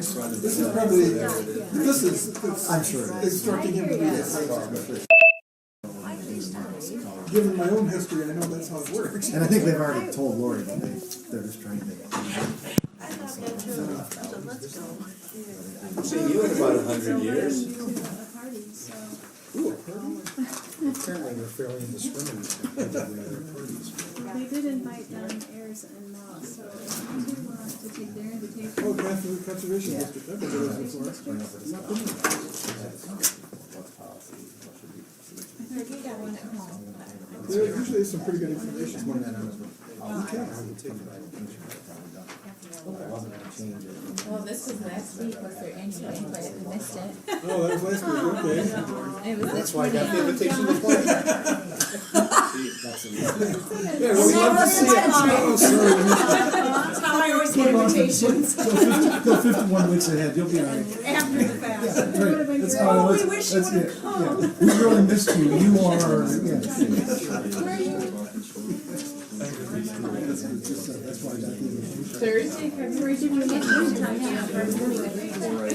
This is probably, this is, I'm sure, instructing him to be this. Given my own history, I know that's how it works. And I think they've already told Lori that they're just trying to. I've seen you in about 100 years. Ooh, a party? Apparently they're fairly indiscriminate compared to the other parties. They did invite Ayers and Moss, so if you want to take their invitation. Oh, Catherine Conservation District, I've been to those before. There usually is some pretty good information. Well, this was last week, was there anything, but if you missed it. Oh, that was last week, okay. It was That's why I got the invitation to play. Yeah, well, we love to see it. Oh, sorry. That's how I always get invitations, Go 51 weeks ahead, you'll be all right. after the fact. Right, that's Oh, how we it's- wish you that's would've it. come. Yeah. We really missed you, you are, yeah. That's why I got the invitation. Thursday, February Thursday, the 20th of February.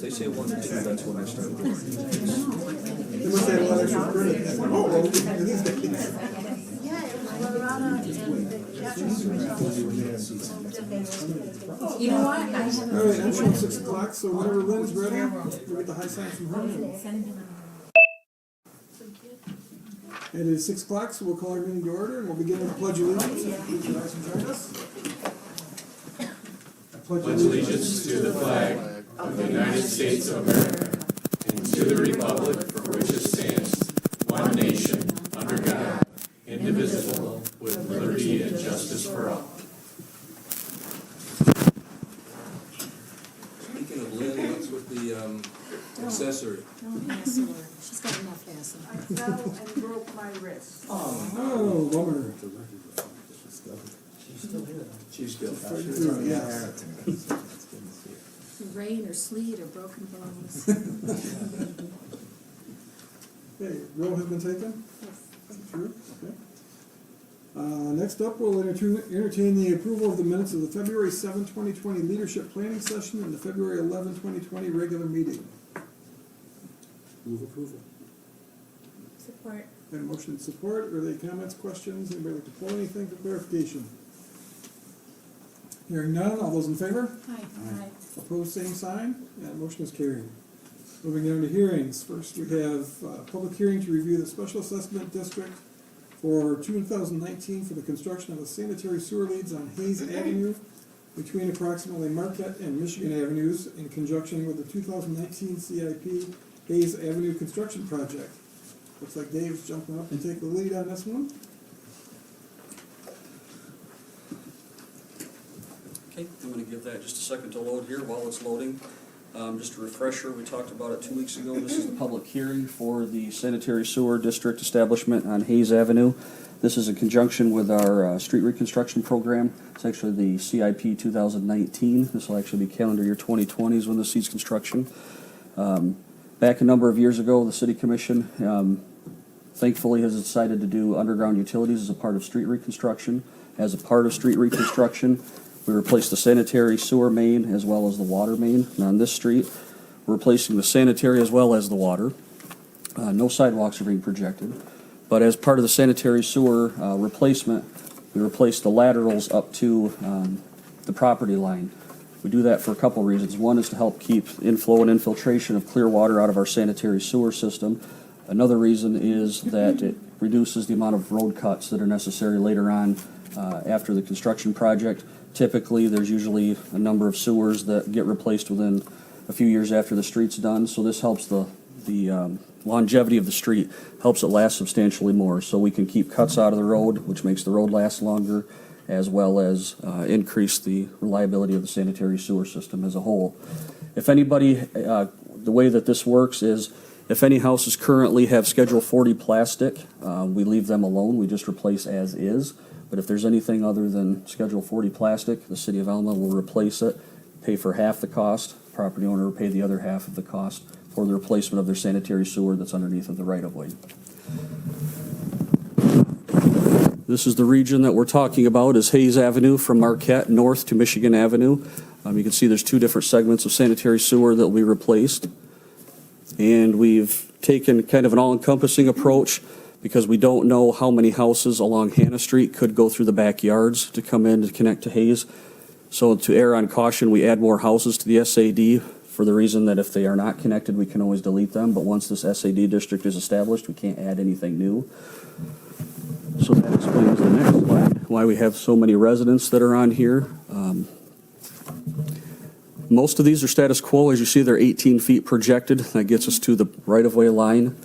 They say 1 to 2, that's when I start. They must have a lot of extra credit. Oh, well, these days. You know what? I have All right, I'm showing 6 o'clock, so whenever Lynn's ready, we'll get the high sign from her. It is 6 o'clock, so we'll call our meeting to order, and we'll begin with the Pledge of Allegiance. Please rise and join us. I pledge allegiance to the flag of the United States of America and to the republic for which it stands, one nation, under God, indivisible, with liberty and justice for all. Speaking of Lynn, what's with the accessory? She's got enough acid. I fell and broke my wrist. Oh, bummer. She's still. Rain or sleet or broken bones. Okay, roll has been taken? True, okay. Next up, we'll entertain the approval of the minutes of the February 7, 2020 Leadership Planning Session and the February 11, 2020 regular meeting. Move approval. support. And motion and support, are there any comments, questions, anybody like to pull anything for clarification? Hearing none, all those in favor? Hi. Opposed, same sign, and motion is carried. Moving on to hearings, first we have public hearing to review the special assessment district for 2019 for the construction of the sanitary sewer leads on Hayes Avenue between approximately Marquette and Michigan Avenues in conjunction with the 2019 CIP Hayes Avenue construction project. Looks like Dave's jumping up to take the lead on this one. Okay, I'm going to give that just a second to load here while it's loading. Just a refresher, we talked about it 2 weeks ago. This is the public hearing for the sanitary sewer district establishment on Hayes Avenue. This is in conjunction with our street reconstruction program. It's actually the CIP 2019. This will actually be calendar year 2020 is when this sees construction. Back a number of years ago, the City Commission thankfully has decided to do underground utilities as a part of street reconstruction. As a part of street reconstruction, we replaced the sanitary sewer main as well as the water main on this street. We're replacing the sanitary as well as the water. No sidewalks are being projected. But as part of the sanitary sewer replacement, we replaced the laterals up to the property line. We do that for a couple reasons. One is to help keep inflow and infiltration of clear water out of our sanitary sewer system. Another reason is that it reduces the amount of road cuts that are necessary later on after the construction project. Typically, there's usually a number of sewers that get replaced within a few years after the street's done, so this helps the longevity of the street, helps it last substantially more, so we can keep cuts out of the road, which makes the road last longer, as well as increase the reliability of the sanitary sewer system as a whole. If anybody, the way that this works is, if any houses currently have Schedule 40 plastic, we leave them alone, we just replace as is. But if there's anything other than Schedule 40 plastic, the City of Alma will replace it pay for half the cost, property owner will pay the other half of the cost for the replacement of their sanitary sewer that's underneath of the right-of-way. This is the region that we're talking about, is Hayes Avenue from Marquette north to Michigan Avenue. You can see there's two different segments of sanitary sewer that will be replaced. And we've taken kind of an all-encompassing approach because we don't know how many houses along Hannah Street could go through the backyards to come in to connect to Hayes. So to err on caution, we add more houses to the SAD for the reason that if they are not connected, we can always delete them. But once this SAD district is established, we can't add anything new. So that explains the next slide, why we have so many residents that are on here. Most of these are status quo. As you see, they're 18 feet projected. That gets us to the right-of-way line.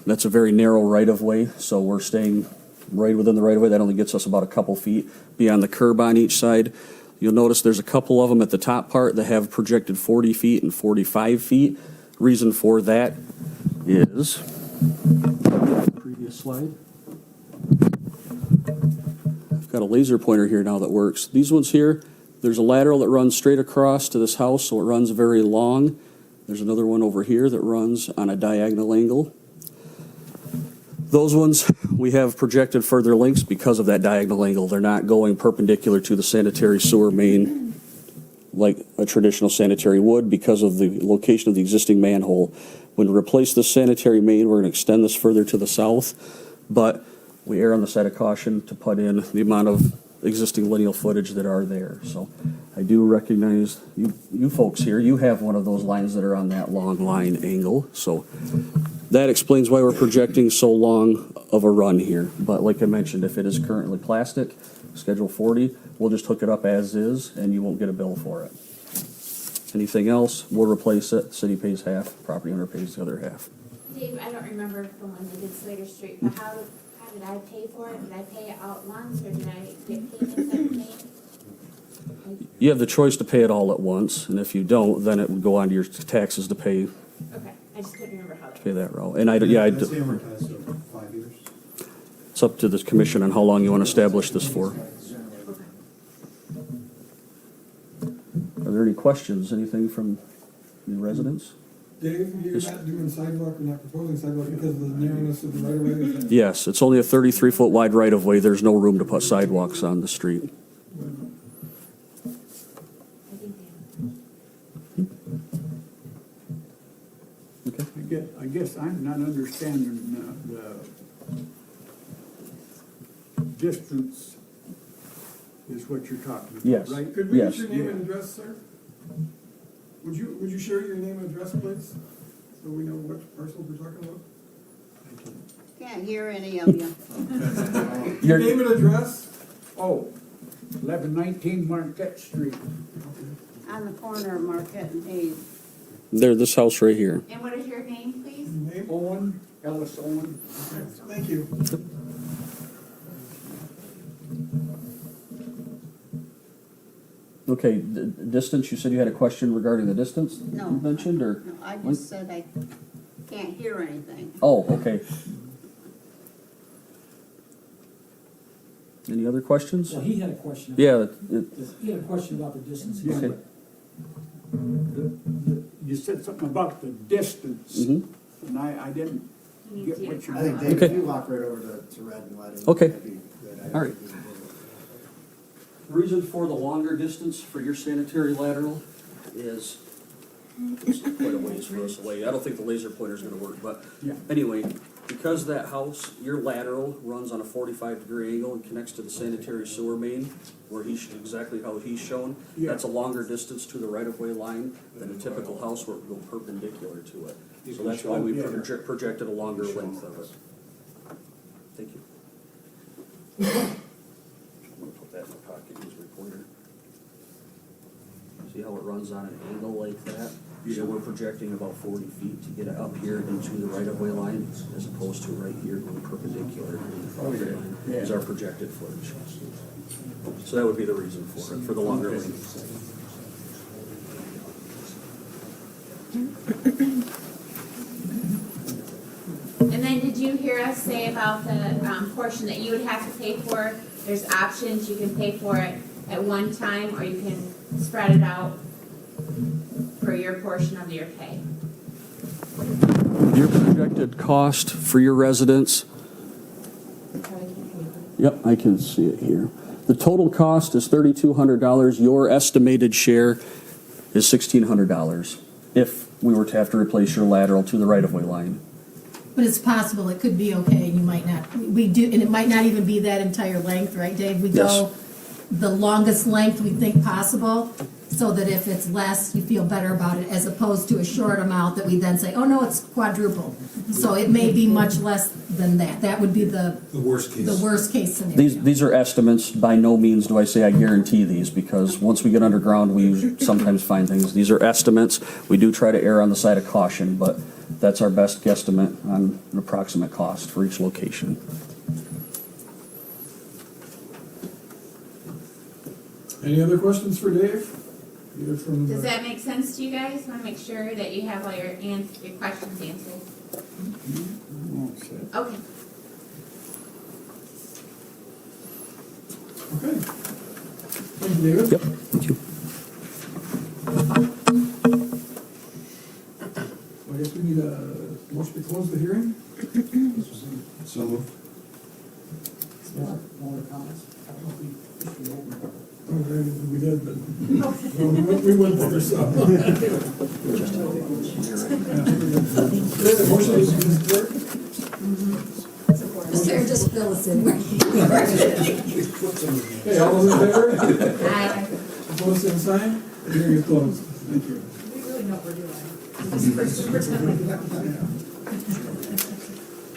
That's a very narrow right-of-way, so we're staying right within the right-of-way. That only gets us about a couple feet beyond the curb on each side. You'll notice there's a couple of them at the top part that have projected 40 feet and 45 feet. Reason for that is, previous slide. I've got a laser pointer here now that works. These ones here, there's a lateral that runs straight across to this house, so it runs very long. There's another one over here that runs on a diagonal angle. Those ones, we have projected further links because of that diagonal angle. They're not going perpendicular to the sanitary sewer main like a traditional sanitary would because of the location of the existing manhole. When we replace the sanitary main, we're going to extend this further to the south, but we err on the side of caution to put in the amount of existing lineal footage that are there. So I do recognize you folks here, you have one of those lines that are on that long line angle. So that explains why we're projecting so long of a run here. But like I mentioned, if it is currently plastic, Schedule 40, we'll just hook it up as is and you won't get a bill for it. Anything else, we'll replace it. City pays half, property owner pays the other half. Dave, I don't remember from when they did Slater Street, but how did I pay for it? Did I pay it out once, or did I get payments every day? You have the choice to pay it all at once, and if you don't, then it would go on to your taxes to pay Okay, I just couldn't remember how that. that route. And It's up to this commission on how long you want to establish this for. Are there any questions, anything from the residents? Dave, you're not doing sidewalk, you're not proposing sidewalk because of the narrowness of the right-of-way? Yes, it's only a 33-foot wide right-of-way. There's no room to put sidewalks on the street. Okay. I guess I'm not understanding the distance is what you're talking about, Yes. right? Could we get Yes. your name and address, sir? Would you share your name and address, please? So we know what parcel we're talking about? Can't hear any of you. Your name and address? Oh, 1119 Marquette Street. On the corner of Marquette and Hayes. There, this house right here. And what is your name, please? Name? Owen, Ellis Owen. Thank you. Okay, distance, you said you had a question regarding the distance No. you mentioned, or? No, I just said I can't hear anything. Oh, okay. Any other questions? Well, he had a question. Yeah, He had a question about the distance. Okay. You said something about the distance, mhm. and I didn't You get need what to. you're. I think, Dave, Okay. if you walk right over to Red and let him. Okay. that'd be good. I All right. think we can do Reason for the longer distance for your sanitary lateral is, this is quite a ways for us away. I don't think the laser pointer is gonna work, but Yeah. anyway, because that house, your lateral runs on a 45-degree angle and connects to the sanitary sewer main, where exactly how he's shown, Yeah. that's a longer distance to the right-of-way line than a typical house where it would go perpendicular to it. So that's why we projected a longer length of it. Thank you. I'm gonna put that in my pocket, use recorder. See how it runs on an angle like that? So we're projecting about 40 feet to get it up here into the right-of-way line, as opposed to right here going perpendicular to the property line, is our projected footage. So that would be the reason for it, for the longer length. And then did you hear us say about the portion that you would have to pay for? There's options, you can pay for it at one time, or you can spread it out for your portion of your pay. Your projected cost for your residents, yep, I can see it here. The total cost is $3,200. Your estimated share is $1,600 if we were to have to replace your lateral to the right-of-way line. But it's possible it could be okay, and you might not, we do, and it might not even be that entire length, right, Dave? We go the longest length we think possible, so that if it's less, you feel better about it, as opposed to a short amount that we then say, oh, no, it's quadruple. So it may be much less than that. That would be the worst case. worst case scenario. These are estimates. By no means do I say I guarantee these, because once we get underground, we sometimes find things. These are estimates. We do try to err on the side of caution, but that's our best guesstimate on an approximate cost for each location. Any other questions for Dave? Either from Does the- that make sense to you guys? Want to make sure that you have all your questions answered? Okay. Okay. Thank you, David. Yep, thank you. I guess we need a motion to close the hearing. So moved. More comments? I don't know if we opened it. Okay, we did, but we went there, so. Motion is support. Sarah, just fill us in. Okay, all those in favor? Aye. Opposed, same sign. The hearing is closed. Thank you. We really know what we're doing.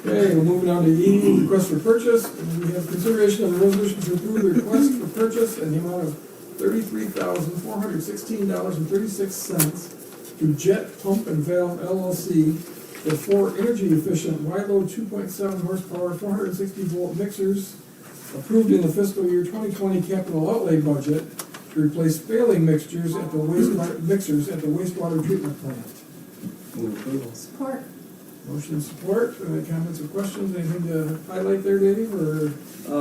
Okay, we're moving on to E, request for purchase. And we have consideration of a resolution to approve the request for purchase in the amount of $33,416.36 to Jet Pump and Valve LLC for 4 energy-efficient Wilo 2.7 horsepower, 460-volt mixers approved in the fiscal year 2020 capital outlay budget to replace failing mixers at the wastewater treatment plant. Move approval. Support. Motion and support. Any comments or questions? Anything to highlight there, Dave, or?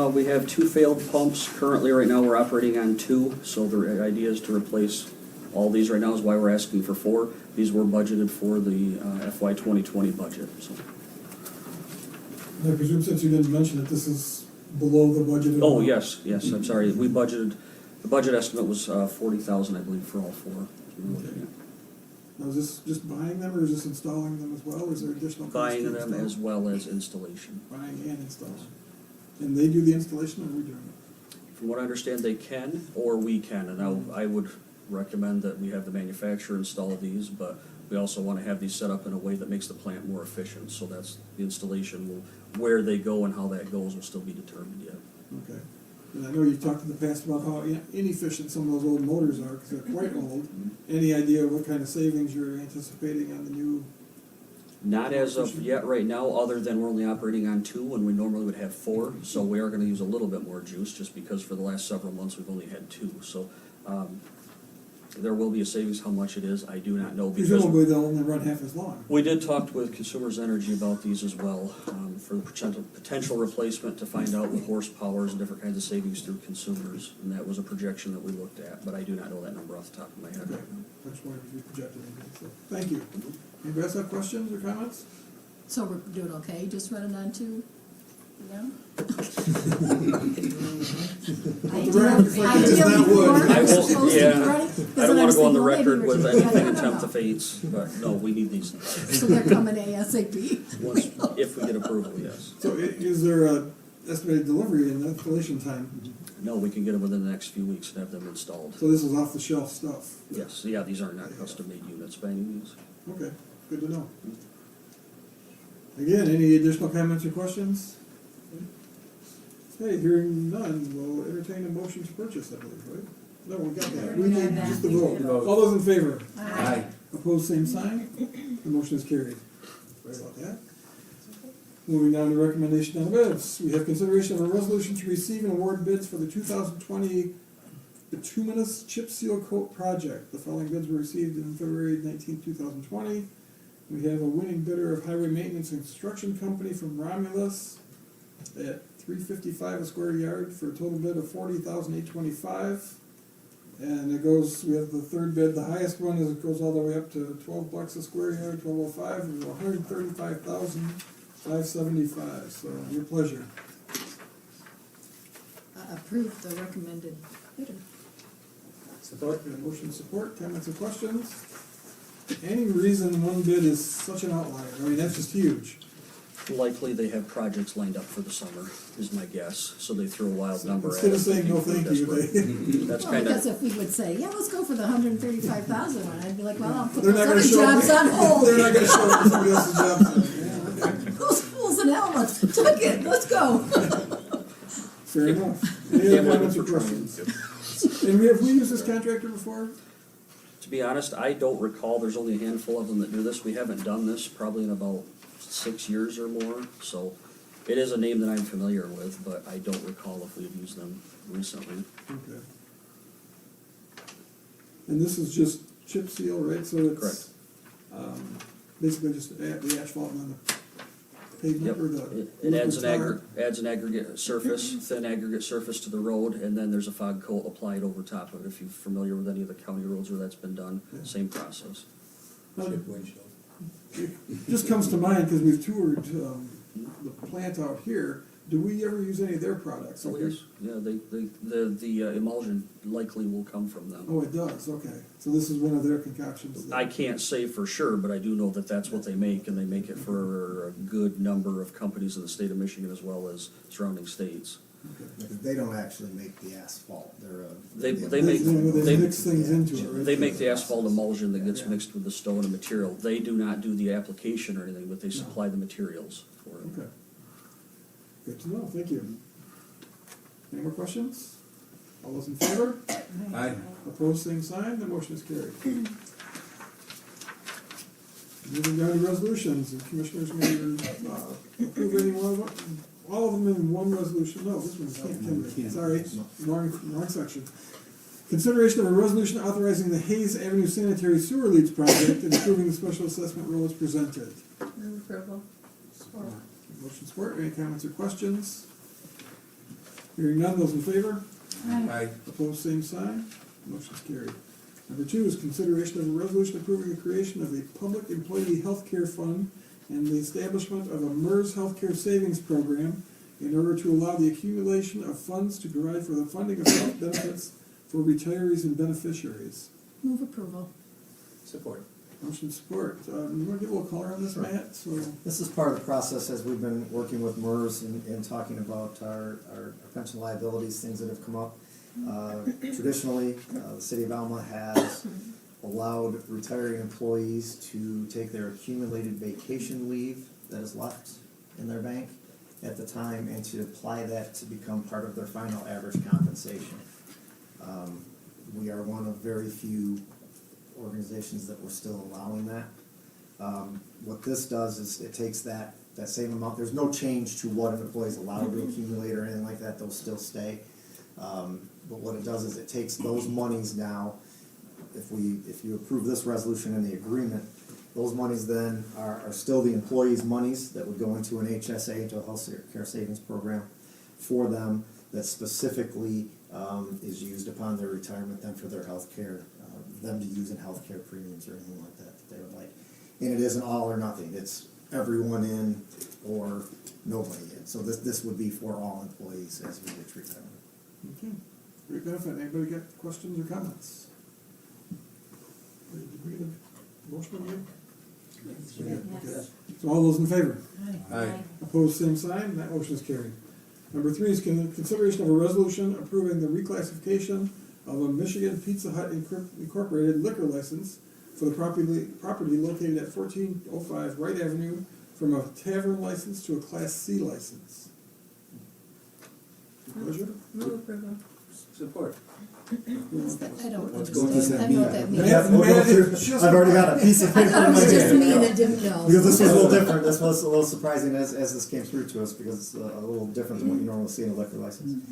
We have 2 failed pumps. Currently, right now, we're operating on 2, so the idea is to replace all these right now, is why we're asking for 4. These were budgeted for the FY 2020 budget, so. I presume since you didn't mention it, this is below the budget. Oh, yes, I'm sorry. We budgeted, the budget estimate was 40,000, I believe, for all 4. Now, is this just buying them, or is this installing them as well, or is there additional cost? Buying to them install? as well as installation. Buying and installing. And they do the installation, or are we doing it? From what I understand, they can, or we can, and I would recommend that we have the manufacturer install these, but we also want to have these set up in a way that makes the plant more efficient, so that's, the installation will, where they go and how that goes will still be determined yet. Okay. And I know you've talked in the past about how inefficient some of those old motors are, because they're quite old. Any idea what kind of savings you're anticipating on the new? Not as of yet right now, other than we're only operating on 2 when we normally would have 4, so we are going to use a little bit more juice, just because for the last several months we've only had 2, so there will be a savings. How much it is, I do not know. Because Presumably they'll only run half as long. we did talk with Consumers Energy about these as well, for the potential replacement, to find out with horsepowers and different kinds of savings through consumers, and that was a projection that we looked at, but I do not know that number off the top of my head Okay. right now. That's why we projected it. So, thank you. Anybody else have questions or comments? So we're doing okay, just running on 2? No? The record reflects it is not wood. I won't, yeah, I don't want to go on the record with anything in tenth of fates, but no, we need these. So they're coming ASAP? Once, if we get approval, yes. So is there a estimated delivery and installation time? No, we can get them within the next few weeks and have them installed. So this is off-the-shelf stuff? Yes, yeah, these are not custom-made units by any means. Okay, good to know. Again, any additional comments or questions? Okay, hearing none, we'll entertain a motion to purchase, I believe, right? No, we got that. We need just the vote. All those in favor? Aye. Opposed, same sign. The motion is carried. Sorry about that. Moving down to recommendation on bids. We have consideration of a resolution to receive and award bids for the 2020 bituminous chip seal coat project. The following bids were received in February 19, 2020. We have a winning bidder of Highway Maintenance and Construction Company from Romulus at $355 a square yard for a total bid of $40,825. And it goes, we have the third bid, the highest one is, it goes all the way up to $12 a square yard, 1205, and $135,575, so your pleasure. Approve the recommended bidder. Support. Motion support, comments or questions? Any reason one bid is such an outlier? I mean, that's just huge. Likely they have projects lined up for the summer, is my guess, so they threw a wild number at it. Instead of saying no thank you, they. That's Well, kind because of, if we would say, yeah, let's go for the 135,000 one, I'd be like, well, I'll put They're those not other gonna show jobs on hold. They're not gonna show up for somebody else's job. Yeah, okay. Those fools in Helmets took it, let's go. Fair enough. Any Yeah, other mine comments or was for questions? And have we used this contractor before? to be honest, I don't recall, there's only a handful of them that do this. We haven't done this probably in about 6 years or more, so it is a name that I'm familiar with, but I don't recall if we've used them recently. Okay. And this is just chip seal, right? So it's. Correct. Basically just the asphalt and then the pavement Yep, or the. it adds liquid tar. adds an aggregate surface, thin aggregate surface to the road, and then there's a fog coat applied over top of it. If you're familiar with any of the county roads where that's been done, Yeah. same process. Now, Chip windshield. it just comes to mind because we've toured the plant out here. Do we ever use any of their products? Oh, yes, yeah, the emulsion likely will come from them. Oh, it does, okay. So this is one of their concoctions. I can't say for sure, but I do know that that's what they make, and they make it for a good number of companies in the state of Michigan as well as surrounding states. Because they don't actually make the asphalt, they're They They make, they mix things into it, right? they make the asphalt emulsion that gets mixed with the stone and material. They do not do the application or anything, but they supply the materials for it. Okay. Good to know, thank you. Any more questions? All those in favor? Aye. Opposed, same sign, the motion is carried. Moving down to resolutions, and commissioners may approve any one, all of them in one resolution. No, this one can't, sorry, wrong section. Consideration of a resolution authorizing the Hayes Avenue Sanitary Sewer Leaks Project and approving the special assessment rule as presented. Move approval. Motion support, any comments or questions? Hearing none, those in favor? Aye. Opposed, same sign. Motion is carried. Number 2 is consideration of a resolution approving the creation of a public employee health care fund and the establishment of a MERS healthcare savings program in order to allow the accumulation of funds to provide for the funding of health benefits for retirees and beneficiaries. Move approval. Support. Motion support. You want to get a little color on this, Matt? So, This is part of the process as we've been working with MERS and talking about our pension liabilities, things that have come up. Traditionally, the city of Alma has allowed retiring employees to take their accumulated vacation leave that is left in their bank at the time and to apply that to become part of their final average compensation. We are one of very few organizations that we're still allowing that. What this does is it takes that same amount, there's no change to what an employee is allowed to accumulate or anything like that, they'll still stay. But what it does is it takes those monies now, if you approve this resolution and the agreement, those monies then are still the employees' monies that would go into an HSA, into a health care savings program for them that specifically is used upon their retirement then for their health care, them to use in health care premiums or anything like that they would like. And it isn't all or nothing, it's everyone in or nobody in. So this would be for all employees as we reach retirement. okay. Great benefit. Anybody got questions or comments? Did we get a motion again? Okay. So all those in favor? Aye. Opposed, same sign, that motion is carried. Number 3 is consideration of a resolution approving the reclassification of a Michigan Pizza Hut Incorporated liquor license for the property located at 1405 Wright Avenue from a tavern license to a Class C license. Your pleasure? Move approval. Support. I don't What's going understand, I don't know what that means. Matt, We'll go Matt, through. it's just- I've already got a piece of I paper thought it in my was just hand. me that didn't know. Because this was a little different, this was a little surprising as this came through to us, because it's a little different than what you normally see in a liquor license.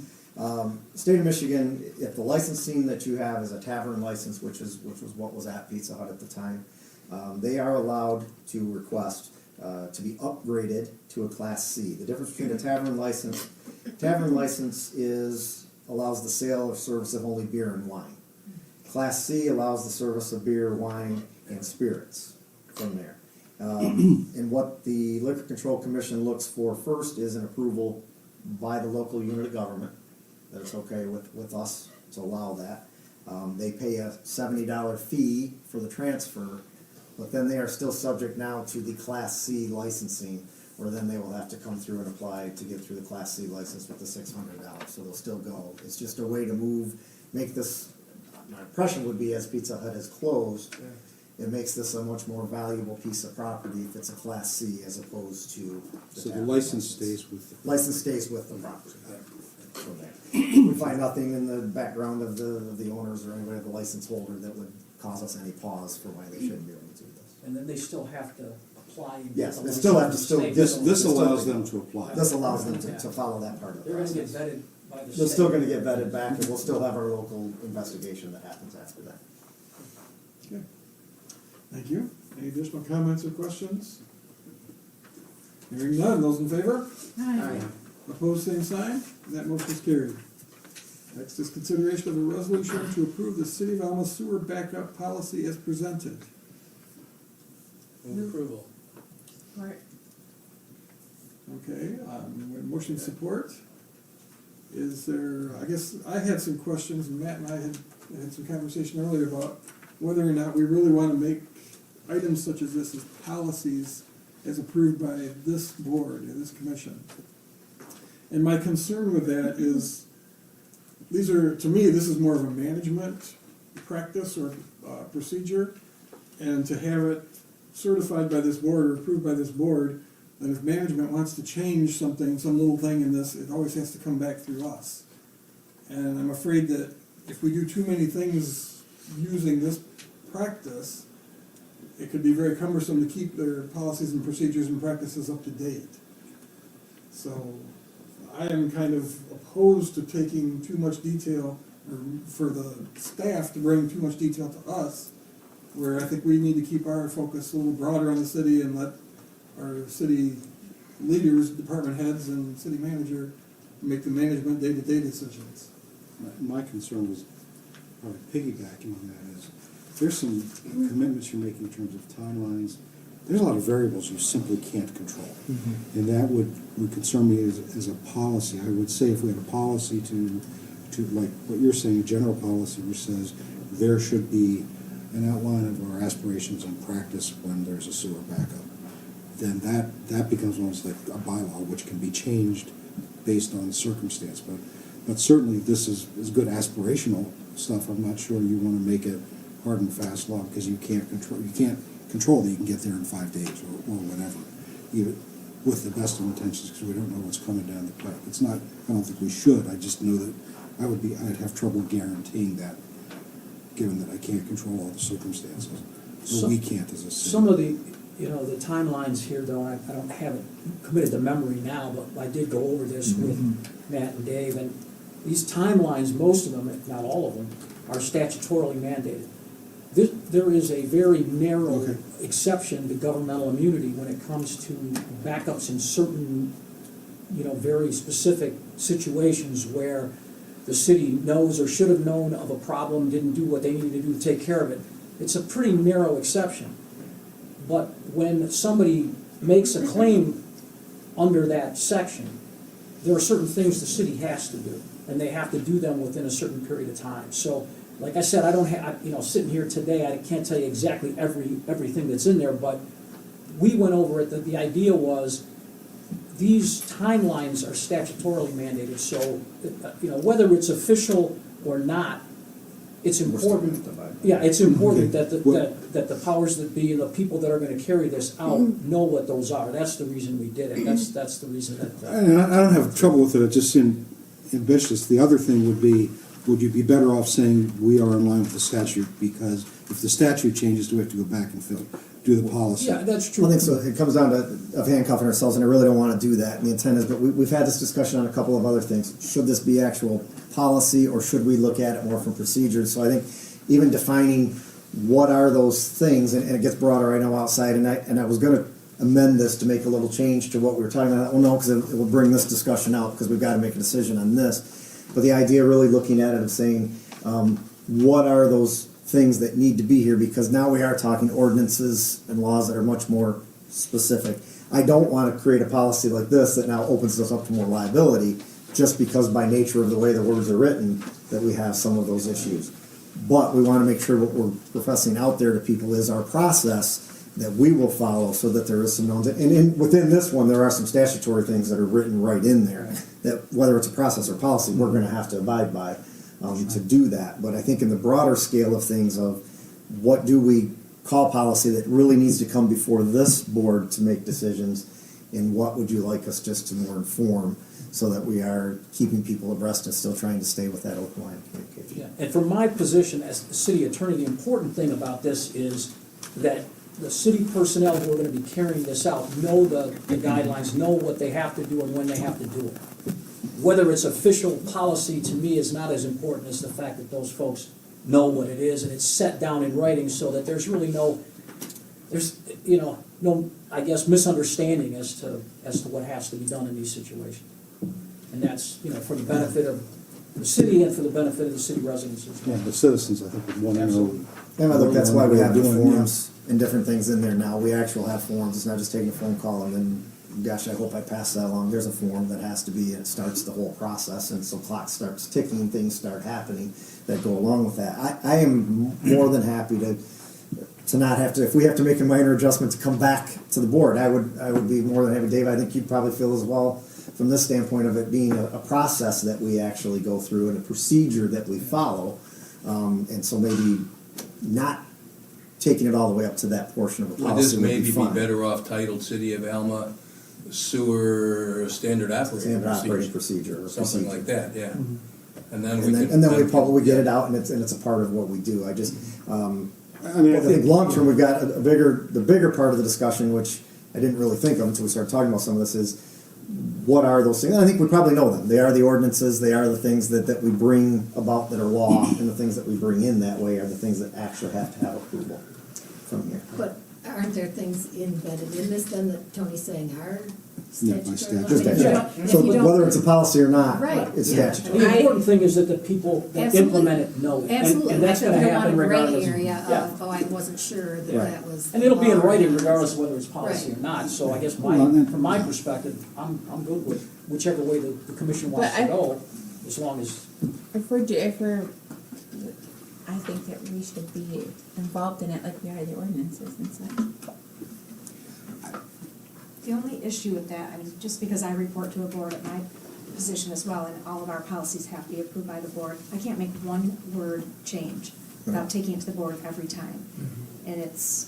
State of Michigan, if the licensing that you have is a tavern license, which was what was at Pizza Hut at the time, they are allowed to request to be upgraded to a Class C. The difference between a tavern license allows the sale or service of only beer and wine. Class C allows the service of beer, wine, and spirits from there. And what the Liquor Control Commission looks for first is an approval by the local unit of government, that it's okay with us to allow that. They pay a $70 fee for the transfer, but then they are still subject now to the Class C licensing, where then they will have to come through and apply to get through the Class C license with the $600, so they'll still go. It's just a way to make this, my impression would be as Pizza Hut has closed, it makes this a much more valuable piece of property if it's a Class C as opposed to. So the license stays with the. License stays with the property. From there. We find nothing in the background of the owners or anybody, the license holder, that would cause us any pause for why they shouldn't be able to do this. And then they still have to apply. and get Yes, the they still have to license still. from the state. This allows them to apply. This allows them to follow that part of the They're gonna get process. vetted by the state. They're still gonna get vetted back, and we'll still have our local investigation that happens after that. Okay. Thank you. Any additional comments or questions? Hearing none, those in favor? Aye. Opposed, same sign. That motion is carried. Next is consideration of a resolution to approve the City of Alma sewer backup policy as presented. Move approval. Right. Okay, we have motion support. Is there, I guess, I had some questions, and Matt and I had some conversation earlier about whether or not we really want to make items such as this as policies as approved by this board and this commission. And my concern with that is, these are, to me, this is more of a management practice or procedure, and to have it certified by this board or approved by this board, then if management wants to change something, some little thing in this, it always has to come back through us. And I'm afraid that if we do too many things using this practice, it could be very cumbersome to keep their policies and procedures and practices up to date. So I am kind of opposed to taking too much detail, or for the staff to bring too much detail to us, where I think we need to keep our focus a little broader on the city and let our city leaders, department heads, and city manager make the management day-to-day decisions. My concern was probably piggybacking on that is, there's some commitments you're making in terms of timelines. There's a lot of variables you simply can't control. And that would concern me as a policy. I would say if we had a policy to like what you're saying, a general policy which says there should be an outline of our aspirations and practice when there's a sewer backup, then that becomes almost like a bylaw which can be changed based on circumstance. But certainly this is good aspirational stuff. I'm not sure you want to make it hard and fast law, because you can't control that you can get there in 5 days or whatever, even with the best of intentions, because we don't know what's coming down the pipe. It's not, I don't think we should. I just know that I'd have trouble guaranteeing that, given that I can't control all the circumstances. Or we can't as a city. Some of the, the timelines here, though, I don't have it committed to memory now, but I did go over this with Matt and Dave, and these timelines, most of them, if not all of them, are statutorily mandated. There is a very narrow exception to governmental immunity when it comes to backups in certain, very specific situations where the city knows or should have known of a problem, didn't do what they needed to do to take care of it. It's a pretty narrow exception. But when somebody makes a claim under that section, there are certain things the city has to do, and they have to do them within a certain period of time. So, like I said, I don't have, sitting here today, I can't tell you exactly everything that's in there, but we went over it. The idea was these timelines are statutorily mandated, so, whether it's official or not, it's important. Yeah, it's important that the powers that be and the people that are going to carry this out know what those are. That's the reason we did it. That's the reason that. And I don't have trouble with it. It just seemed ambitious. The other thing would be, would you be better off saying we are in line with the statute? Because if the statute changes, do we have to go back and do the policy? Yeah, that's true. I think so. It comes down to handcuffing ourselves, and I really don't want to do that. And the intent is, but we've had this discussion on a couple of other things. Should this be actual policy, or should we look at it more from procedures? So I think even defining what are those things, and it gets broader, I know, outside, and I was going to amend this to make a little change to what we were talking about. Well, no, because it will bring this discussion out, because we've got to make a decision on this. But the idea really looking at it of saying, what are those things that need to be here, because now we are talking ordinances and laws that are much more specific. I don't want to create a policy like this that now opens us up to more liability, just because by nature of the way the words are written, that we have some of those issues. But we want to make sure what we're professing out there to people is our process that we will follow, so that there is some knowns. And within this one, there are some statutory things that are written right in there, that whether it's a process or policy, we're going to have to abide by to do that. But I think in the broader scale of things of what do we call policy that really needs to come before this board to make decisions, and what would you like us just to more inform, so that we are keeping people abreast and still trying to stay with that open line of communication. Yeah, and from my position as the city attorney, the important thing about this is that the city personnel who are gonna be carrying this out know the guidelines, know what they have to do and when they have to do it. Whether it's official policy, to me, is not as important as the fact that those folks know what it is, and it's set down in writing, so that there's really no, I guess, misunderstanding as to what has to be done in these situations. And that's, for the benefit of the city and for the benefit of the city residents as well. Yeah, the citizens, I think, would want to know. And I think that's why we have the forms and different things in there now. We actually have forms. It's not just taking a phone call and then, gosh, I hope I pass that along. There's a form that has to be, and it starts the whole process, and so clock starts ticking, things start happening that go along with that. I am more than happy to not have to, if we have to make a minor adjustment to come back to the board, I would be more than happy. Dave, I think you'd probably feel as well from this standpoint of it being a process that we actually go through and a procedure that we follow. And so maybe not taking it all the way up to that portion of a Would policy this would maybe be fine. better off titled City of Alma Sewer Standard Operating Procedure or something procedure. like that, yeah. And then we get it out, and it's a part of what we do. I just, I mean, I think long term, we've got the bigger part of the discussion, which I didn't really think of until we started talking about some of this, is what are those things? And I think we probably know them. They are the ordinances, they are the things that we bring about that are law, and the things that we bring in that way are the things that actually have to have approval from here. But aren't there things embedded in this then that Tony's saying are Yeah, by statutory? statute. If you don't- if So you don't- whether it's a policy or not, Right. it's Yeah. statutory. The important thing is that the people that Absolutely. implement it know it. Absolutely. And that's Like, gonna if you don't happen want a regardless. gray area Yeah. of, I wasn't sure that Right. that was. And it'll be in law or writing not. regardless of whether it's policy Right. or not, so I guess Well, and then- from my perspective, I'm good with whichever way the commission wants But to I- go, as long as, If we're, I think that we should be involved in it like we are the ordinances and such. The only issue with that, I mean, just because I report to a board at my position as well, and all of our policies have to be approved by the board, I can't make one word change without taking it to the board every time. And it's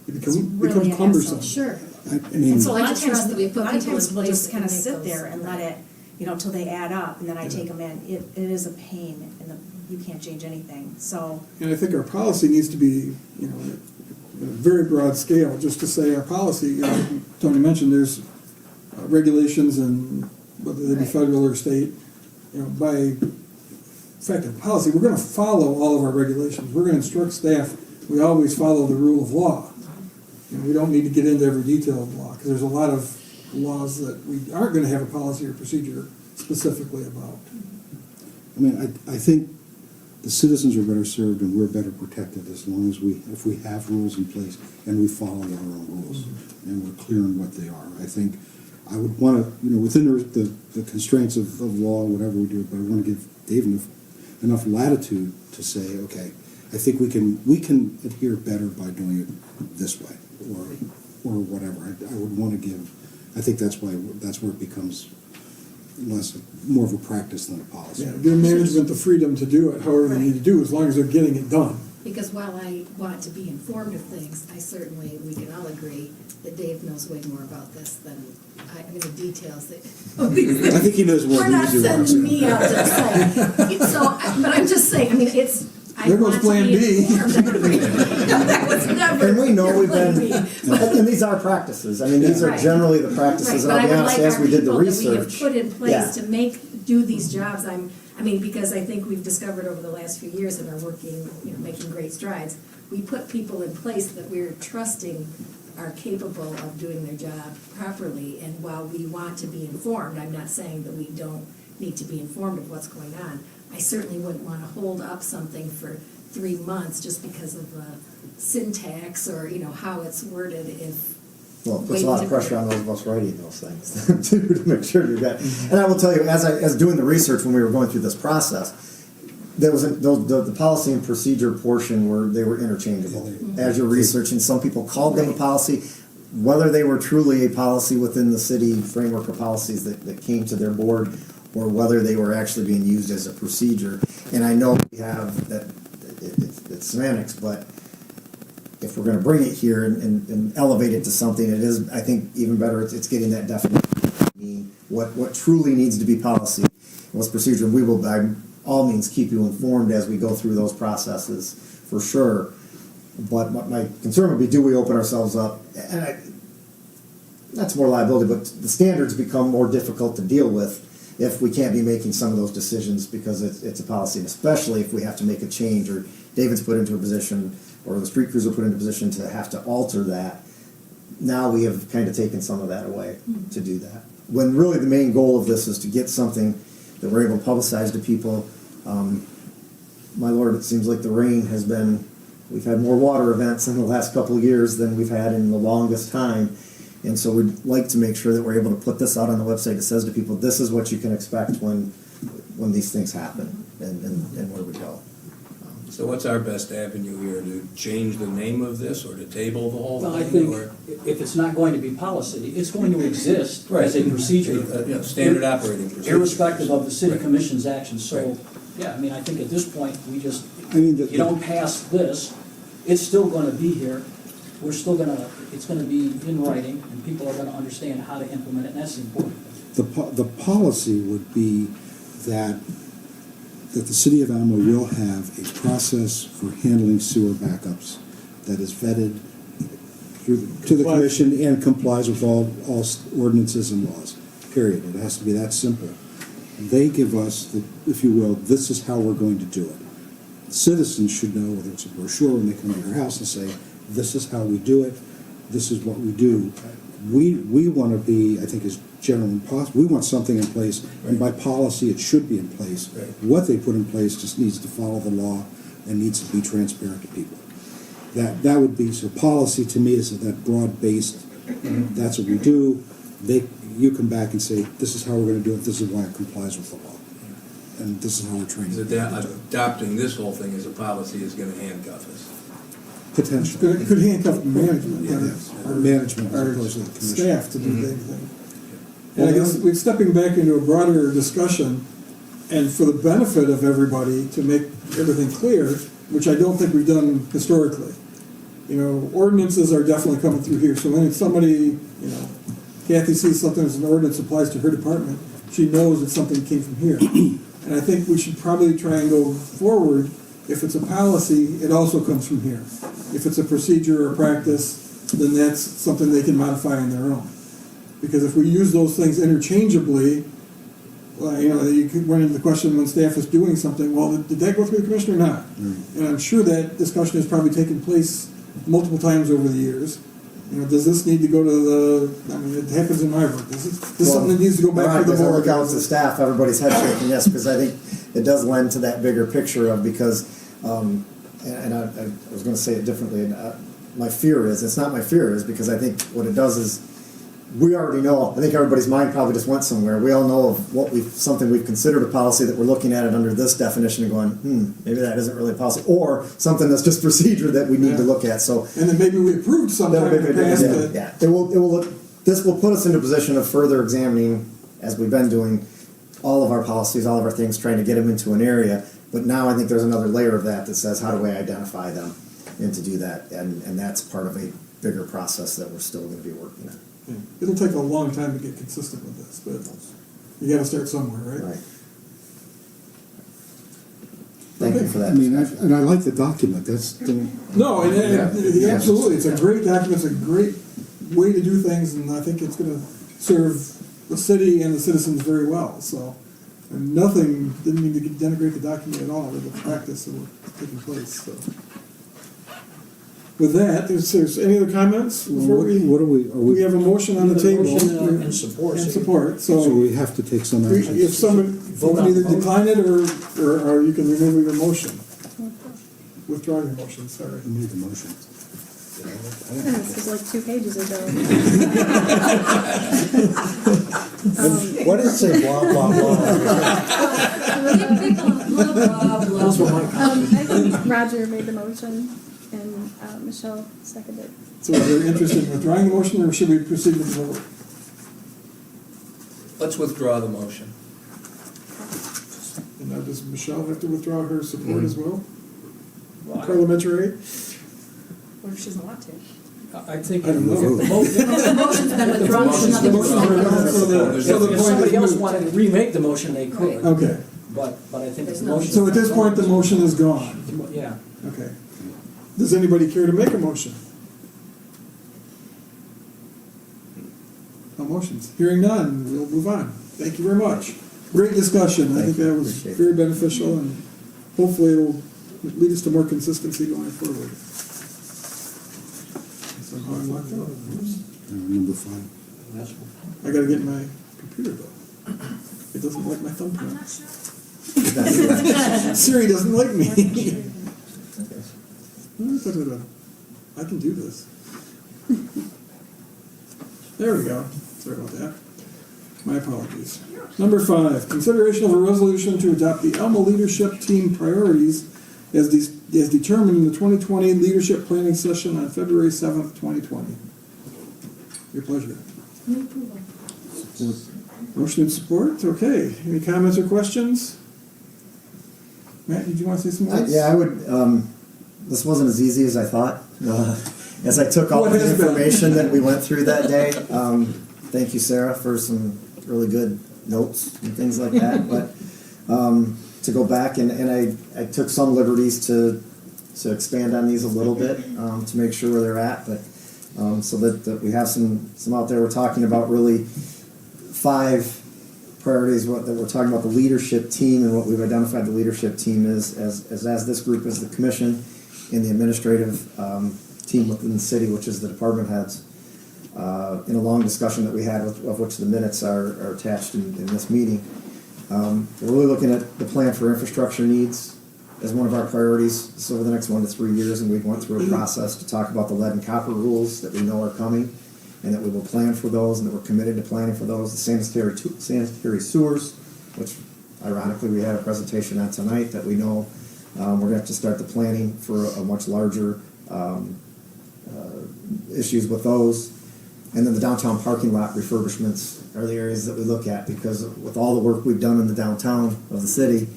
really becomes a cumbersome. hassle. Sure. I mean, And so A I lot of just trust times, that we a put lot of people in times we'll place just that kind of make sit those- there and let it, till they add up, and then I take them in. It is a pain, and you can't change anything, so. And I think our policy needs to be, at a very broad scale, just to say our policy, Tony mentioned there's regulations, and whether they be Right. federal or state, by fact of policy, we're gonna follow all of our regulations. We're gonna instruct staff, we always follow the rule of law. We don't need to get into every detail of law, because there's a lot of laws that we aren't gonna have a policy or procedure specifically about. I mean, I think the citizens are better served and we're better protected as long as if we have rules in place and we follow our own rules and we're clear on what they are. I think I would want to, within the constraints of law, whatever we do, but I want to give Dave enough latitude to say, okay, I think we can adhere better by doing it this way or whatever. I would want to give. I think that's where it becomes more of a practice than a policy. Yeah, give management the freedom to do it however they need to do, as long as they're getting it done. Because while I want to be informed of things, we can all agree that Dave knows way more about this than the details that. I think he knows more We're than not you do. sending me out to say. But I'm just saying, I There goes want to Plan be B. informed. That was never. And we know we've been, Plan B. and these are practices. I mean, these are Right. generally the practices, and I'll be honest, as we did the research. But I would like our people that we have put in Yeah. place to do these jobs, because I think we've discovered over the last few years and are working, making great strides. We put people in place that we're trusting are capable of doing their job properly, and while we want to be informed, I'm not saying that we don't need to be informed of what's going on, I certainly wouldn't want to hold up something for 3 months just because of syntax or, you know, how it's worded if. Well, it puts a lot of pressure on those of us writing those things too, to make sure you got. And I will tell you, as doing the research when we were going through this process, there was the policy and procedure portion where they were interchangeable. As you're researching, some people called them a policy, whether they were truly a policy within the city framework of policies that came to their board, or whether they were actually being used as a procedure. And I know we have that it's semantics, but if we're going to bring it here and elevate it to something, it is, I think, even better. It's getting that definition. I mean, what truly needs to be policy, and what's procedure. We will, by all means, keep you informed as we go through those processes, for sure. But my concern would be, do we open ourselves up? And that's more liability, but the standards become more difficult to deal with if we can't be making some of those decisions because it's a policy, and especially if we have to make a change, or David's put into a position, or the street crews are put into a position to have to alter that. Now we have kind of taken some of that away to do that. When really the main goal of this is to get something that we're able to publicize to people. My Lord, it seems like the rain has been, we've had more water events in the last couple of years than we've had in the longest time. And so we'd like to make sure that we're able to put this out on the website that says to people, this is what you can expect when these things happen and where we go. So what's our best avenue here, to change the name of this, or to table the whole thing? Well, I think or- if it's not going to be policy, it's going to exist as a procedure. Yeah, standard operating procedure. Irrespective of the city commission's actions. So, yeah, I mean, I think at this point, we just, I mean, you don't pass this, it's still gonna be here. We're still gonna, it's gonna be in writing, and people are gonna understand how to implement it, and that's the important thing. the policy would be that the city of Alma will have a process for handling sewer backups that is vetted to the commission and complies with all ordinances and laws, period. It has to be that simple. They give us, if you will, this is how we're going to do it. Citizens should know, whether it's a brochure when they come to your house and say, this is how we do it, this is what we do. We want to be, I think, as general as possible. We want something in place, and by policy, it should be in place. Right. What they put in place just needs to follow the law and needs to be transparent to people. That would be, so policy to me is that broad-based, that's what we do. You come back and say, this is how we're going to do it, this is why it complies with the law. And this is how we're training. Adopting this whole thing as a policy is going to handcuff us. Potentially. Could handcuff management, Yes. Our management as our opposed to the commission. staff to do anything. And I guess we're stepping back into a broader discussion, and for the benefit of everybody, to make everything clear, which I don't think we've done historically. You know, ordinances are definitely coming through here, so when somebody, you know, Kathy sees something as an ordinance applies to her department, she knows that something came from here. And I think we should probably try and go forward. If it's a policy, it also comes from here. If it's a procedure or practice, then that's something they can modify on their own. Because if we use those things interchangeably, well, you know, you could run into the question when staff is doing something, well, did that go through the commission or not? And I'm sure that discussion has probably taken place multiple times over the years. You know, does this need to go to the, I mean, it happens in my work. Is this something that needs to go back to the board? Look out to the staff, everybody's head shaking yes, because I think it does lend to that bigger picture of, because, and I was going to say it differently, my fear is, it's not my fear is, because I think what it does is, we already know, I think everybody's mind probably just went somewhere. We all know of something we've considered a policy that we're looking at it under this definition and going, maybe that isn't really a policy, or something that's just procedure that we need to look at. So, and then maybe we approved sometime in the past that. Yeah, it will this will put us into a position of further examining, as we've been doing, all of our policies, all of our things, trying to get them into an area. But now I think there's another layer of that says, how do we identify them, and to do that, and that's part of a bigger process that we're still going to be working on. Yeah. It'll take a long time to get consistent with this, but you got to start somewhere, right? Right. Thank you for that. I mean, I like the document. That's No, absolutely. It's a great document. It's a great way to do things, and I think it's going to serve the city and the citizens very well. So, and nothing didn't mean to denigrate the document at all, with the practice that was taking place. So, with that, is there any other comments before we have a motion on the table Motion and support. and support. so we have to take some action. If vote can on either the motion. decline it or you can remove your motion. Withdraw your motion, sorry. Who made the motion? This was like 2 pages ago. What did it say, blah, blah, blah? Those were my I comments. think Roger made the motion and Michelle seconded. So are you interested in withdrawing the motion, or should we proceed with the vote? Let's withdraw the motion. And now does Michelle have to withdraw her support as well? Parliamentary? What if she doesn't want to? I think I don't know. if the motion's been withdrawn, there's another motion. if somebody else wanted to remake the motion, they could. Okay, But I think There's the no- motion. so at this point, the motion is gone. Yeah. Okay. Does anybody care to make a motion? No motions. Hearing none, we'll move on. Thank you very much. Great discussion. I think that was Appreciate it. very beneficial, and hopefully it'll lead us to more consistency going forward. Somehow I'm locked out. Oops. Number 5. I gotta get my computer though. It doesn't like my thumbprint. Siri doesn't like me. I can do this. There we go. Sorry about that. My apologies. Number 5, consideration of a resolution to adopt the Alma Leadership Team priorities as determined in the 2020 Leadership Planning Session on February 7th, 2020. Your pleasure. Motion and support, okay. Any comments or questions? Matt, did you want to say some words? Yeah, I would, this wasn't as easy as I thought. As I took all What the has been? information that we went through that day, thank you, Sarah, for some really good notes and things like that. But to go back and I took some liberties to expand on these a little bit to make sure where they're at, but so that we have some out there. We're talking about really 5 priorities that we're talking about the leadership team, and what we've identified the leadership team is as this group is the commission and the administrative team within the city, which is the department heads. In a long discussion that we had, of which the minutes are attached in this meeting, we're really looking at the plan for infrastructure needs as one of our priorities. So over the next 1 to 3 years, and we went through a process to talk about the lead and copper rules that we know are coming, and that we will plan for those, and that we're committed to planning for those. The sanitary sewers, which ironically we had a presentation on tonight, that we know we're going to have to start the planning for a much larger issues with those. And then the downtown parking lot refurbishments are the areas that we look at, because with all the work we've done in the downtown of the city,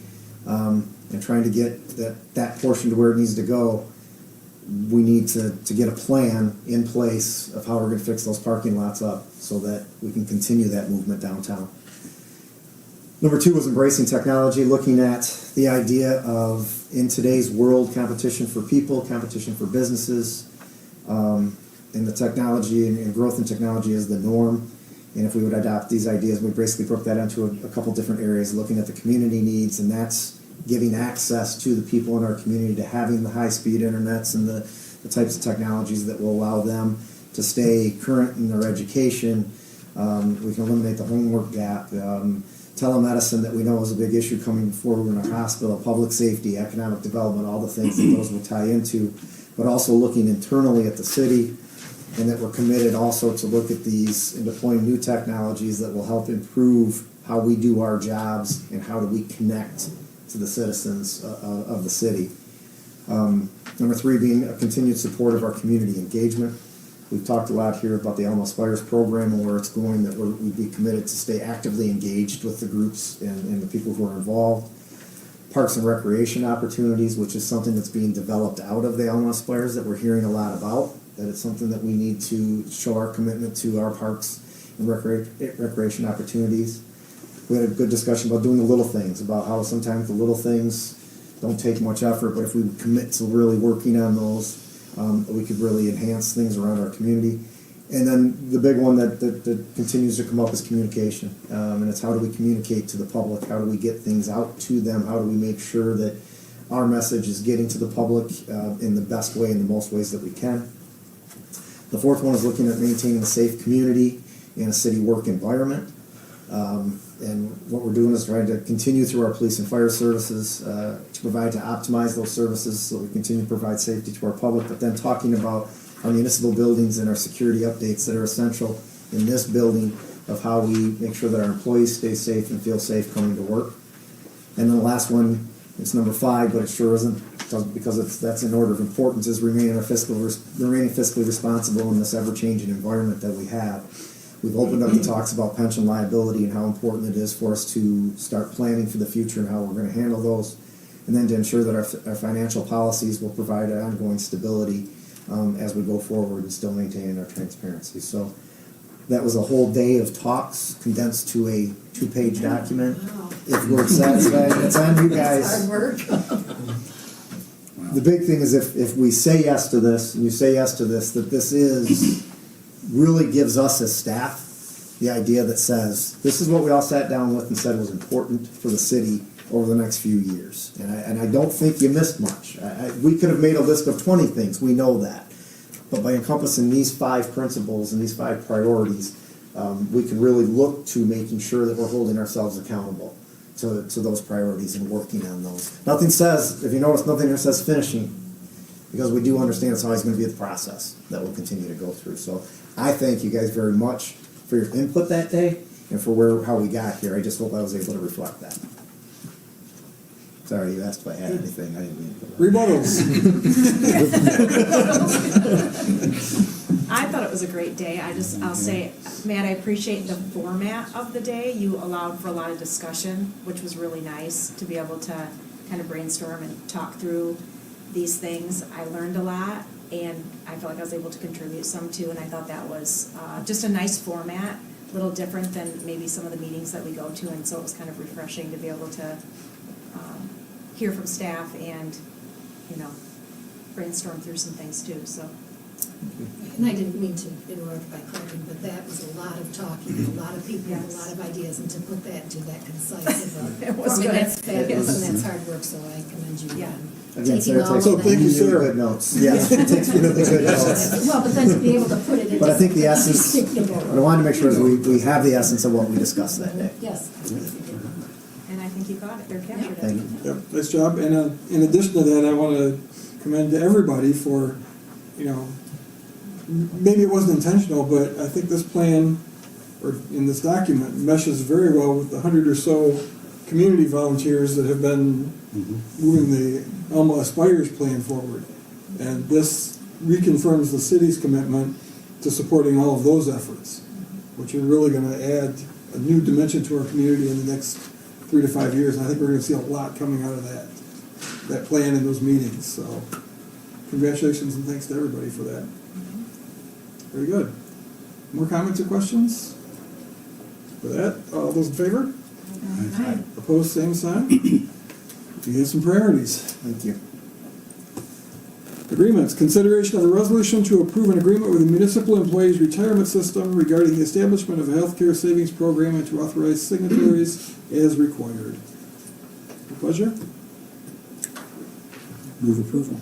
and trying to get that portion to where it needs to go, we need to get a plan in place of how we're going to fix those parking lots up so that we can continue that movement downtown. Number 2 was embracing technology, looking at the idea of, in today's world, competition for people, competition for businesses, and the technology and growth in technology is the norm. And if we would adopt these ideas, we basically broke that into a couple different areas, looking at the community needs, and that's giving access to the people in our community to having the high-speed internets and the types of technologies that will allow them to stay current in their education. We can eliminate the homework gap. Telemedicine that we know is a big issue coming forward in our hospital, public safety, economic development, all the things that those will tie into, but also looking internally at the city, and that we're committed also to look at these and deploying new technologies that will help improve how we do our jobs and how do we connect to the citizens of the city. Number 3 being a continued support of our community engagement. We've talked a lot here about the Alma Aspires program and where it's going, that we'd be committed to stay actively engaged with the groups and the people who are involved. Parks and recreation opportunities, which is something that's being developed out of the Alma Aspires that we're hearing a lot about, that it's something that we need to show our commitment to our parks and recreation opportunities. We had a good discussion about doing the little things, about how sometimes the little things don't take much effort, but if we commit to really working on those, we could really enhance things around our community. And then the big one that continues to come up is communication. And it's how do we communicate to the public? How do we get things out to them? How do we make sure that our message is getting to the public in the best way, in the most ways that we can? The 4th one is looking at maintaining a safe community and a city work environment. And what we're doing is trying to continue through our police and fire services to optimize those services so we continue to provide safety to our public, but then talking about our municipal buildings and our security updates that are essential in this building of how we make sure that our employees stay safe and feel safe coming to work. And then the last one, it's number 5, but it sure isn't, because that's in order of importance, is remaining fiscally responsible in this ever-changing environment that we have. We've opened up the talks about pension liability and how important it is for us to start planning for the future and how we're going to handle those, and then to ensure that our financial policies will provide ongoing stability as we go forward and still maintaining our transparency. So that was a whole day of talks condensed to a 2-page document. If we're satisfied, it's on you guys. Hard work. The big thing is if we say yes to this, and you say yes to this, that this is, really gives us as staff the idea that says, this is what we all sat down with and said was important for the city over the next few years. And I don't think you missed much. We could have made a list of 20 things, we know that. But by encompassing these 5 principles and these 5 priorities, we can really look to making sure that we're holding ourselves accountable to those priorities and working on those. Nothing says, if you notice, nothing here says finishing, because we do understand it's always going to be a process that we'll continue to go through. So I thank you guys very much for your input that day and for how we got here. I just hope I was able to reflect that. Sorry, you asked if I had anything. I didn't mean to. Rebuttals. I thought it was a great day. I'll say, Matt, I appreciate the format of the day. You allowed for a lot of discussion, which was really nice to be able to kind of brainstorm and talk through these things. I learned a lot, and I felt like I was able to contribute some too, and I thought that was just a nice format, a little different than maybe some of the meetings that we go to, and so it was kind of refreshing to be able to hear from staff and, brainstorm through some things too, so. And I didn't mean to interrupt by clapping, but that was a lot of talking, a lot of people, Yes. a lot of ideas, and to put that into that concise of a. It was I mean, good. that's fabulous, Yes. and that's hard work, so I commend you Yeah. on Again, taking Sarah all takes of that. thank you, really Sarah. good notes. Yes, it takes really good notes. Well, but then to be able to put it into. But I think the essence, stick what I wanted to make sure is we have the essence of what we discussed that day. Yes. And I think you got it, or captured it. Thank you. Yep, nice job. And in addition to that, I want to commend to everybody for, maybe it wasn't intentional, but I think this plan, or in this document, meshes very well with the 100 or so community volunteers that have been moving the Alma Aspires plan forward. And this reconfirms the city's commitment to supporting all of those efforts, which are really going to add a new dimension to our community in the next 3 to 5 years. And I think we're going to see a lot coming out of that plan in those meetings. So congratulations and thanks to everybody for that. Very good. More comments or questions? For that, all those in favor? Aye. Opposed, same sign. You have some priorities. Thank you. Agreements. Consideration of a resolution to approve an agreement with the Municipal Employees Retirement System regarding the establishment of a healthcare savings program and to authorize signatories as required. Your pleasure. Move approval.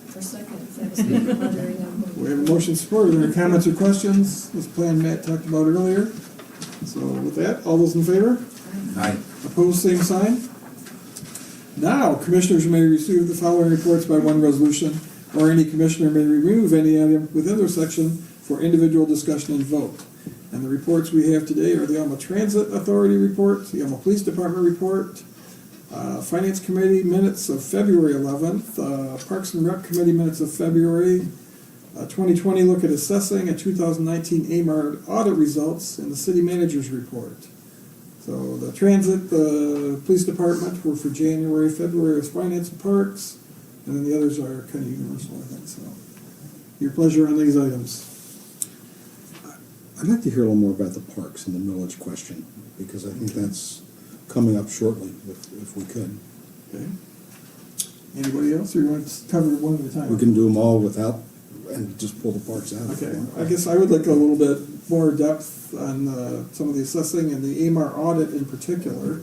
For second, that was good. Wondering, We have a motion support. Are there any comments or questions? This plan Matt talked about earlier. So with that, all those in favor? Aye. Opposed, same sign. Now, commissioners may receive the following reports by one resolution, or any commissioner may remove any item within their section for individual discussion and vote. And the reports we have today are the Alma Transit Authority report, the Alma Police Department report, Finance Committee minutes of February 11th, Parks and Rec Committee minutes of February, 2020 look at assessing a 2019 AMAR audit results, and the City Manager's report. So the Transit, the Police Department were for January, February was Finance and Parks, and then the others are kind of universal, I think, so. Your pleasure on these items. I'd like to hear a little more about the parks and the millage question, because I think that's coming up shortly, if we could. Okay. Anybody else, or you want to cover it one at a time? We can do them all without, and just pull the parks out. if you Okay, want. I guess I would like a little bit more depth on some of the assessing and the AMAR audit in particular,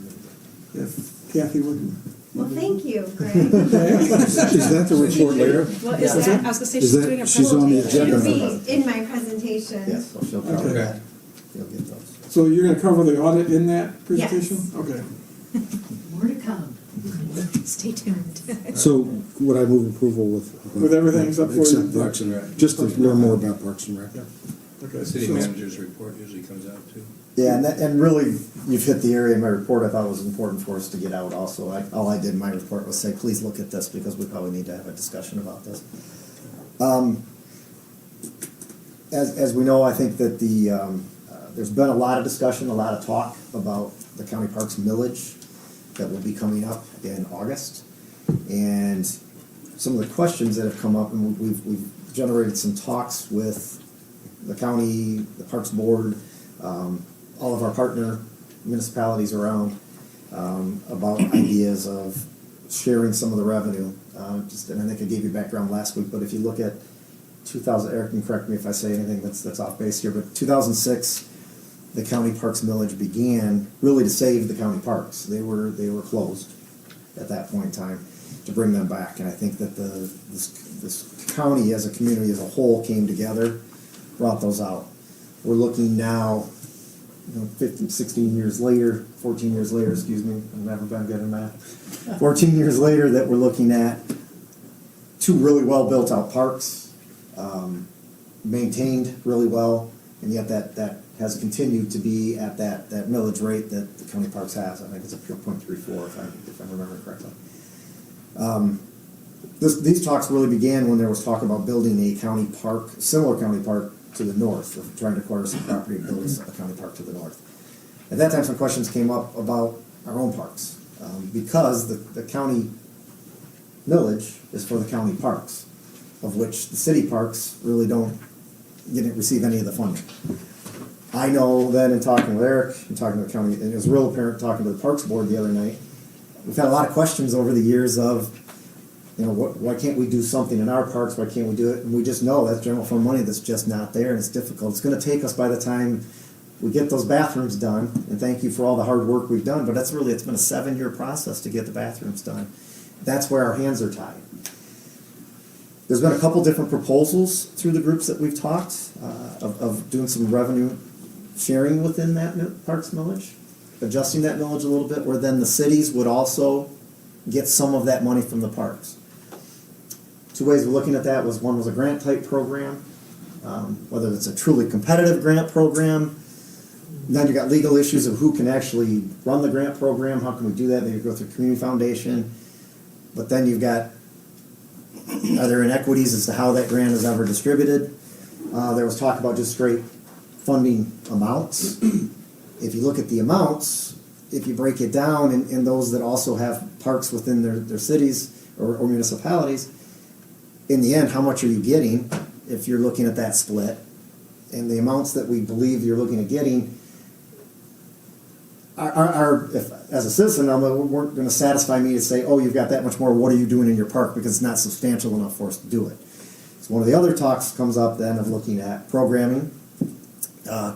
if Kathy would. Well, thank you, Greg. Okay. Is that the report later? Well, is that, I was gonna say, Is she's that- doing a she's on the presentation. agenda? It'll be in my presentation. Yes, well, she'll cover Okay. that. You'll get those. So you're gonna cover the audit in that presentation? Yes. Okay. More to come. Stay tuned. So would I move approval With everything except for- Except Parks and Rec. just to learn more about Parks and Rec. Okay. The city so- manager's report usually comes out too. Yeah, and really, you've hit the area in my report I thought was important for us to get out also. All I did in my report was say, please look at this, because we probably need to have a discussion about this. As we know, I think that there's been a lot of discussion, a lot of talk about the county parks millage that will be coming up in August. And some of the questions that have come up, and we've generated some talks with the county, the Parks Board, all of our partner municipalities around, about ideas of sharing some of the revenue. And I think I gave you background last week, but if you look at 2000, Eric can correct me if I say anything that's off base here, but 2006, the county parks millage began really to save the county parks. They were closed at that point in time, to bring them back. And I think that this county as a community as a whole came together, brought those out. We're looking now, 15, 16 years later, 14 years later, excuse me, I've never been good at math. 14 years later, that we're looking at two really well built out parks, maintained really well, and yet that has continued to be at that millage rate that the county parks has. I think it's a pure 0.34 if I remember correctly. These talks really began when there was talk about building a county park, similar county park to the north, of trying to acquire some property and build a county park to the north. At that time, some questions came up about our own parks, because the county millage is for the county parks, of which the city parks really didn't receive any of the funding. I know that in talking with Eric and talking to the county, and it was real apparent talking to the Parks Board the other night, we've had a lot of questions over the years of, why can't we do something in our parks? Why can't we do it? And we just know that's general fund money that's just not there, and it's difficult. It's going to take us by the time we get those bathrooms done, and thank you for all the hard work we've done, but it's been a 7-year process to get the bathrooms done. That's where our hands are tied. There's been a couple different proposals through the groups that we've talked of doing some revenue sharing within that parks millage, adjusting that millage a little bit, where then the cities would also get some of that money from the parks. Two ways of looking at that was, one was a grant type program, whether it's a truly competitive grant program. Then you got legal issues of who can actually run the grant program, how can we do that, maybe go through community foundation. But then you've got, are there inequities as to how that grant is ever distributed? There was talk about just straight funding amounts. If you look at the amounts, if you break it down in those that also have parks within their cities or municipalities, in the end, how much are you getting if you're looking at that split? And the amounts that we believe you're looking at getting are if, as a citizen, weren't going to satisfy me to say, oh, you've got that much more, what are you doing in your park? Because it's not substantial enough for us to do it. So one of the other talks comes up then of looking at programming.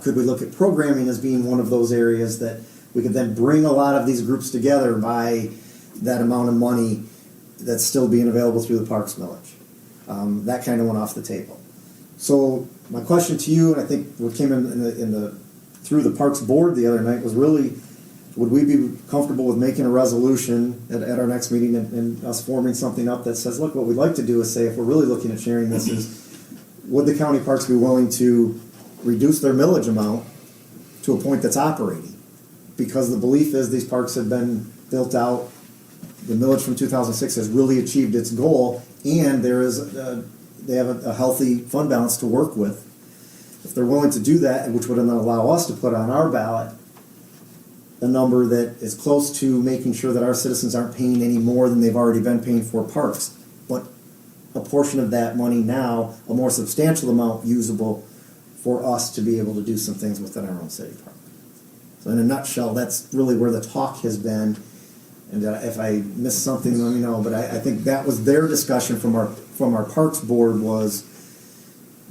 Could we look at programming as being one of those areas that we could then bring a lot of these groups together by that amount of money that's still being available through the parks millage? That kind of went off the table. So my question to you, and I think what came through the Parks Board the other night, was really, would we be comfortable with making a resolution at our next meeting and us forming something up that says, look, what we'd like to do is say, if we're really looking at sharing this, is would the county parks be willing to reduce their millage amount to a point that's operating? Because the belief is these parks have been built out, the millage from 2006 has really achieved its goal, and they have a healthy fund balance to work with. If they're willing to do that, which would then allow us to put on our ballot a number that is close to making sure that our citizens aren't paying any more than they've already been paying for parks, but a portion of that money now, a more substantial amount usable for us to be able to do some things within our own city park. So in a nutshell, that's really where the talk has been. And if I missed something, let me know. But I think that was their discussion from our Parks Board, was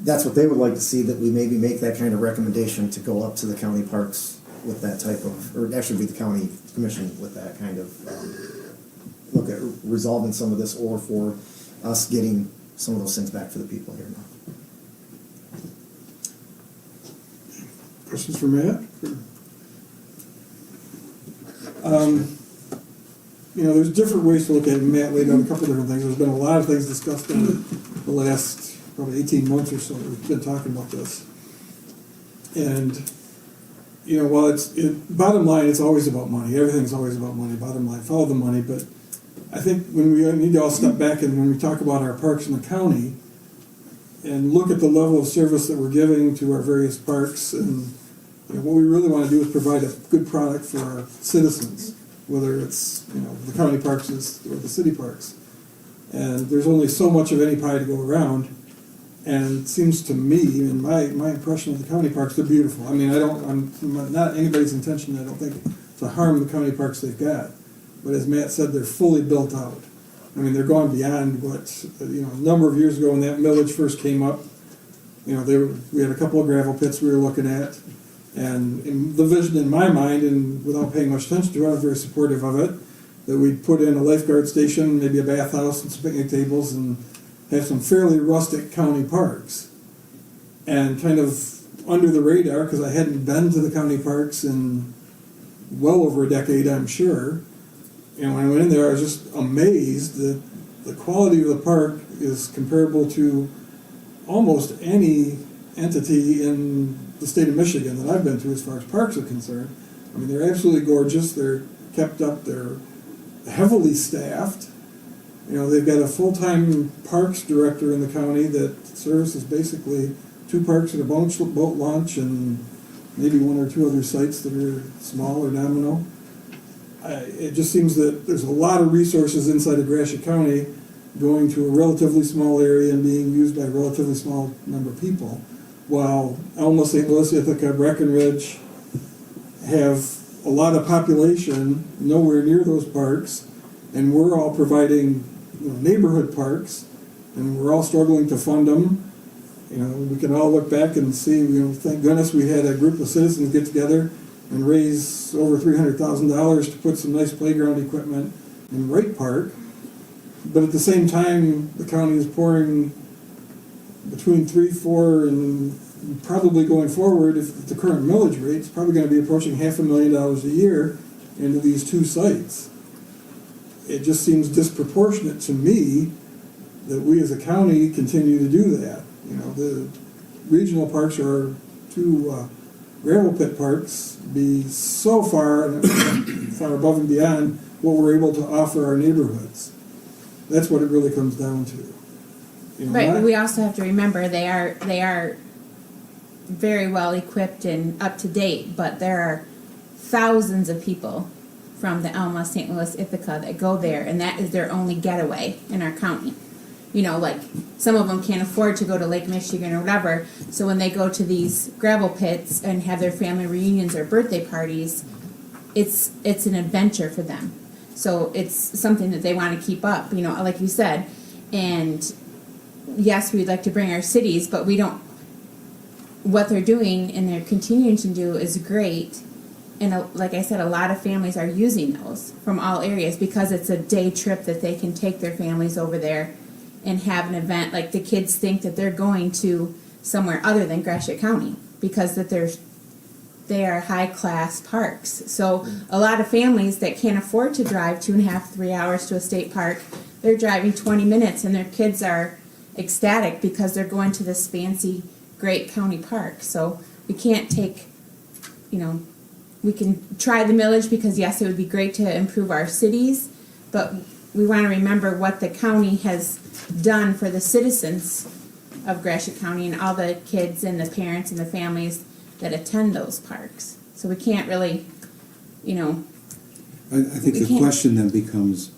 that's what they would like to see, that we maybe make that kind of recommendation to go up to the county parks with that type of, or actually be the county commission with that kind of look at resolving some of this, or for us getting some of those things back for the people here now. Questions for Matt? You know, there's different ways to look at it. Matt laid out a couple different things. There's been a lot of things discussed in the last probably 18 months or so. We've been talking about this. And, you know, while bottom line, it's always about money. Everything's always about money. Bottom line, follow the money. But I think when we need to all step back and when we talk about our parks in the county and look at the level of service that we're giving to our various parks, and you know, what we really want to do is provide a good product for our citizens, whether it's, you know, the county parks or the city parks. And there's only so much of any pie to go around. And it seems to me, in my impression of the county parks, they're beautiful. I mean, I'm not anybody's intention, I don't think, to harm the county parks they've got. But as Matt said, they're fully built out. I mean, they're going beyond what, you know, a number of years ago when that millage first came up, you know, we had a couple of gravel pits we were looking at. And the vision in my mind, and without paying much attention to it, I was very supportive of it, that we'd put in a lifeguard station, maybe a bathhouse and some picnic tables, and have some fairly rustic county parks. And kind of under the radar, because I hadn't been to the county parks in well over a decade, I'm sure. And when I went in there, I was just amazed that the quality of the park is comparable to almost any entity in the state of Michigan that I've been to as far as parks are concerned. I mean, they're absolutely gorgeous. They're kept up. They're heavily staffed. You know, they've got a full-time parks director in the county that services basically 2 parks and a boat launch and maybe 1 or 2 other sites that are small or nominal. It just seems that there's a lot of resources inside of Gratiot County going to a relatively small area and being used by a relatively small number of people, while Alma, St. Louis, Ithaca, Breckenridge have a lot of population nowhere near those parks, and we're all providing, you know, neighborhood parks, and we're all struggling to fund them. You know, we can all look back and see, you know, thank goodness we had a group of citizens get together and raise over $300,000 to put some nice playground equipment in Wright Park. But at the same time, the county is pouring between 3, 4, and probably going forward, if the current millage rate, it's probably going to be approaching $500,000 a year into these 2 sites. It just seems disproportionate to me that we as a county continue to do that. You know, the regional parks are 2 gravel pit parks be so far above and beyond what we're able to offer our neighborhoods. That's what it really comes down to. You know, Right, but we also have to remember they are very well equipped and up to date, but there are thousands of people from the Alma, St. Louis, Ithaca that go there, and that is their only getaway in our county. You know, like, some of them can't afford to go to Lake Michigan or whatever, so when they go to these gravel pits and have their family reunions or birthday parties, it's an adventure for them. So it's something that they want to keep up, you know, like you said. And yes, we'd like to bring our cities, but we don't, what they're doing and they're continuing to do is great. And like I said, a lot of families are using those from all areas because it's a day trip that they can take their families over there and have an event. Like, the kids think that they're going to somewhere other than Gratiot County because that they are high-class parks. So a lot of families that can't afford to drive 2.5, 3 hours to a state park, they're driving 20 minutes and their kids are ecstatic because they're going to this fancy, great county park. So we can't take, you know, we can try the millage because, yes, it would be great to improve our cities, but we want to remember what the county has done for the citizens of Gratiot County and all the kids and the parents and the families that attend those parks. So we can't really, you know. I think the question then becomes,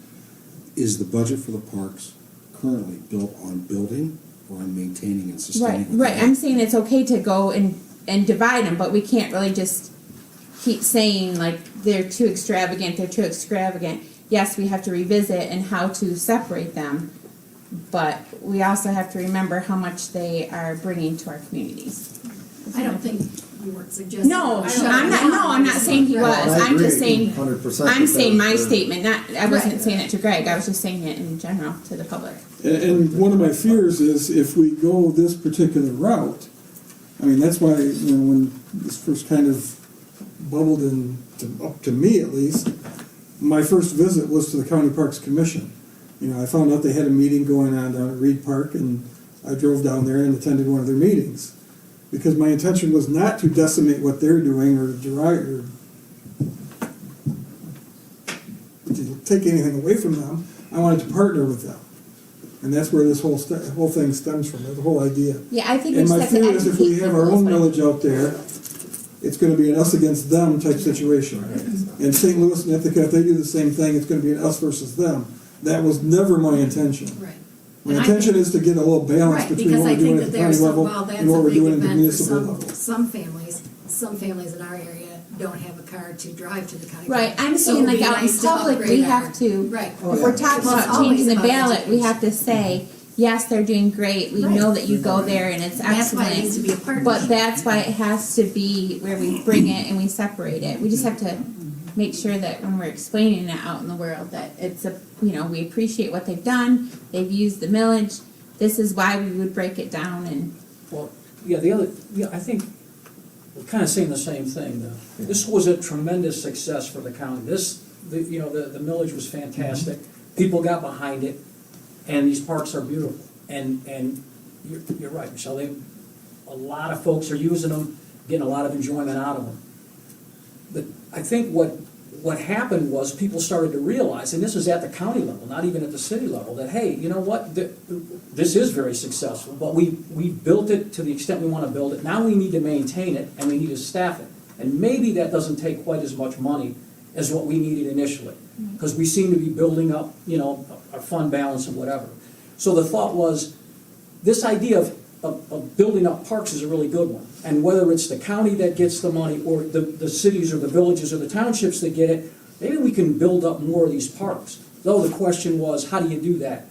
is the budget for the parks currently built on building or on maintaining and sustaining? Right. I'm saying it's okay to go and divide them, but we can't really just keep saying, like, they're too extravagant. Yes, we have to revisit and how to separate them, but we also have to remember how much they are bringing to our communities. I don't think you weren't suggesting. I'm not saying he was. I'm just saying, 100%. I'm saying my statement, I wasn't saying it to Greg, I was just saying it in general to the public. And one of my fears is if we go this particular route, I mean, that's why, you know, when this first kind of bubbled in, up to me at least, my first visit was to the County Parks Commission. You know, I found out they had a meeting going on down at Reed Park, and I drove down there and attended one of their meetings. Because my intention was not to decimate what they're doing or to take anything away from them. I wanted to partner with them. And that's where this whole thing stems from, the whole idea. Yeah, I think we And just my have to fear is if we educate have our people own is what- millage out there, it's gonna be an us against them type situation. And St. Louis and Ithaca, if they do the same thing, it's gonna be an us versus them. That was never my intention. Right. My And I intention think- is to get a little balance Right, between because what I we're doing think at that the there's county some, level while that's and what a we're big doing at the event for municipal level. some families in our area don't have a car to drive to the county. Right, park. I'm So saying it'd like be out in nice to public, we upgrade have our- to, Right. if we're talking Well, it's about always changing the about ballot, we education. have to say, yes, they're doing great, we Right. know that you go there and it's That's why it needs to be a excellent. partnership. But that's why it has to be where we bring it and we separate it. We just have to make sure that when we're explaining it out in the world, that it's a, you know, we appreciate what they've done, they've used the millage, this is why we would break it down and, Well, I think we're kind of saying the same thing, though. This was a tremendous success for the county. The millage was fantastic. People got behind it, and these parks are beautiful. And you're right, Michelle, a lot of folks are using them, getting a lot of enjoyment out of them. But I think what happened was people started to realize, and this is at the county level, not even at the city level, that, hey, you know what, this is very successful, but we built it to the extent we want to build it. Now we need to maintain it, and we need to staff it. And maybe that doesn't take quite as much money as what we needed initially, because we seem to be building up, you know, our fund balance and whatever. So the thought was, this idea of building up parks is a really good one. And whether it's the county that gets the money, or the cities or the villages or the townships that get it, maybe we can build up more of these parks. Though the question was, how do you do that?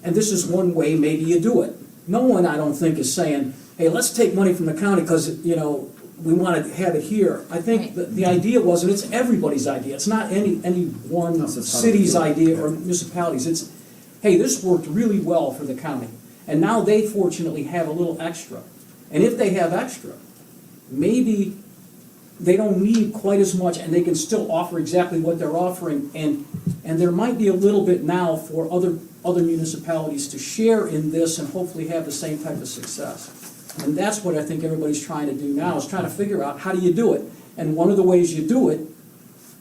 And this is one way maybe you do it. No one, I don't think, is saying, hey, let's take money from the county because, you know, we want to have it here. I think the idea was, and it's everybody's idea, it's not any one city's idea or municipalities. It's, hey, this worked really well for the county. And now they fortunately have a little extra. And if they have extra, maybe they don't need quite as much and they can still offer exactly what they're offering. And there might be a little bit now for other municipalities to share in this and hopefully have the same type of success. And that's what I think everybody's trying to do now, is trying to figure out how do you do it. And one of the ways you do it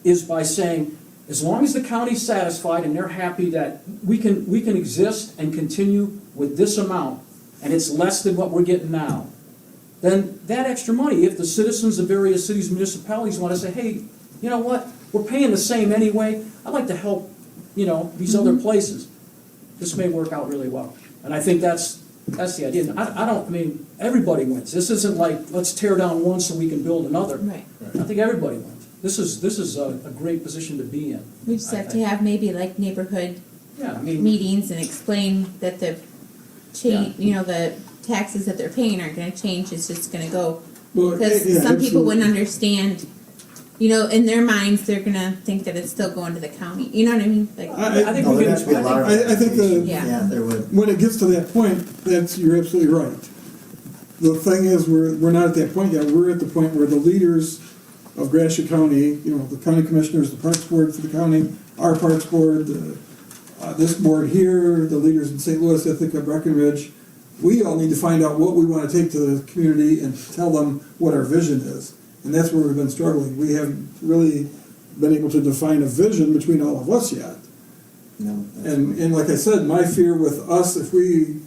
is by saying, as long as the county's satisfied and they're happy that we can exist and continue with this amount, and it's less than what we're getting now, then that extra money, if the citizens of various cities and municipalities want to say, hey, you know what, we're paying the same anyway, I'd like to help, you know, these other places, this may work out really well. And I think that's the idea. I mean, everybody wins. This isn't like, let's tear down one so we can build another. right. I think everybody wins. This is a great position to be in. We just I have to think. have maybe like neighborhood Yeah, I mean, meetings and explain that the change, you know, the taxes that they're paying aren't gonna change, it's just gonna go. Well, Because yeah, some people wouldn't absolutely. understand, you know, in their minds, they're gonna think that it's still going to the county, you know what I mean? Like, I think No, we there'd can. have to be a lot of I think the- Yeah. Yeah, there would. When it gets to that point, you're absolutely right. The thing is, we're not at that point yet. We're at the point where the leaders of Gratiot County, you know, the county commissioners, the parks board for the county, our parks board, this board here, the leaders in St. Louis, Ithaca, Breckenridge, we all need to find out what we want to take to the community and tell them what our vision is. And that's where we've been struggling. We haven't really been able to define a vision between all of us yet. No. And like I said, my fear with us, if we,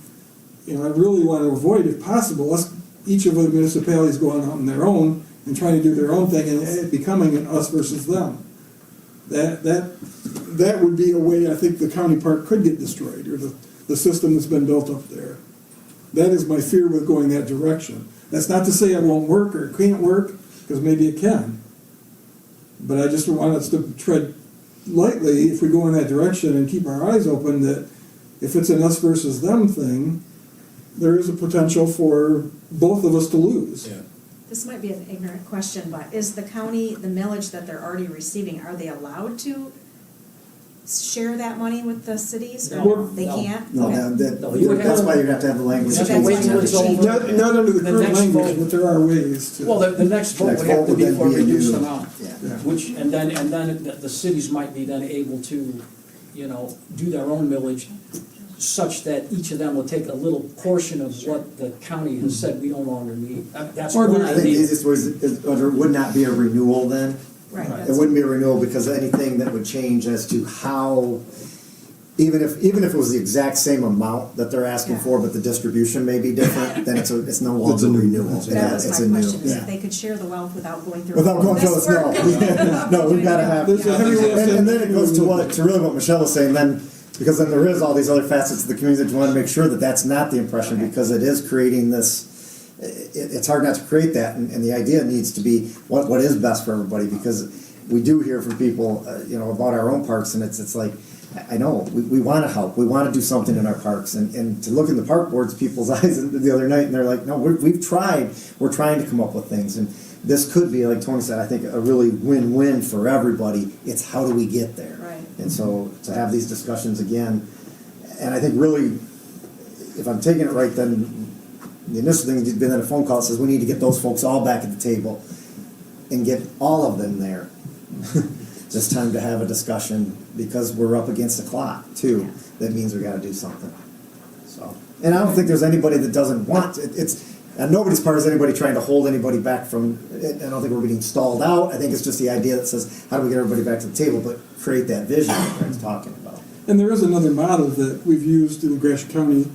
you know, I really want to avoid, if possible, us, each of the municipalities going out on their own and trying to do their own thing and it becoming an us versus them. That would be a way I think the county park could get destroyed, or the system that's been built up there. That is my fear with going that direction. That's not to say it won't work or it can't work, because maybe it can. But I just want us to tread lightly if we go in that direction and keep our eyes open that if it's an us versus them thing, there is a potential for both of us to lose. Yeah. This might be an ignorant question, but is the county, the millage that they're already receiving, are they allowed to share that money with the cities? No. They No. can't? No, Okay. No, you would that's have- why you have to have the language. That's wait till it's over. Not under the The current next language, vote- but there are ways to. Well, the next vote Next would have vote to would be then for a be a reduced new- amount, Yeah. which, and then the cities might be then able to, you know, do their own millage such that each of them will take a little portion of what the county has said we no longer need. That's Or one there- I think the idea. easiest way is, it would not be a renewal then. Right. Right. It wouldn't be a renewal because anything that would change as to how, even if it was the exact same amount that they're asking Yeah. for, but the distribution may be different, then it's no longer It's a new- renewal. That Yeah, was it's my a new, question, is yeah. if they could share the wealth without going through. Without going through this us, no. work. No, we've gotta have, There's a heavy lift. and then it goes to really what Michelle was saying, then, because then there is all these other facets of the community that you wanna make sure that that's not the impression, because it is creating this, it's hard not to create that, and the idea needs to be what is best for everybody, because we do hear from people, you know, about our own parks, and it's like, I know, we wanna help, we wanna do something in our parks, and to look in the park boards, people's eyes the other night, and they're like, no, we've tried, we're trying to come up with things, and this could be, like Tony said, I think a really win-win for everybody, it's how do we get there? Right. And so, to have these discussions again, and I think really, if I'm taking it right, then the initial thing has been that a phone call that says we need to get those folks all back at the table and get all of them there. It's time to have a discussion because we're up against the clock too. That means we gotta do something. So, and I don't think there's anybody that doesn't want, it's, and nobody's part is anybody trying to hold anybody back from, I don't think we're getting stalled out. I think it's just the idea that says, how do we get everybody back to the table, but create that vision that Greg's talking about. And there is another model that we've used in Gratiot County,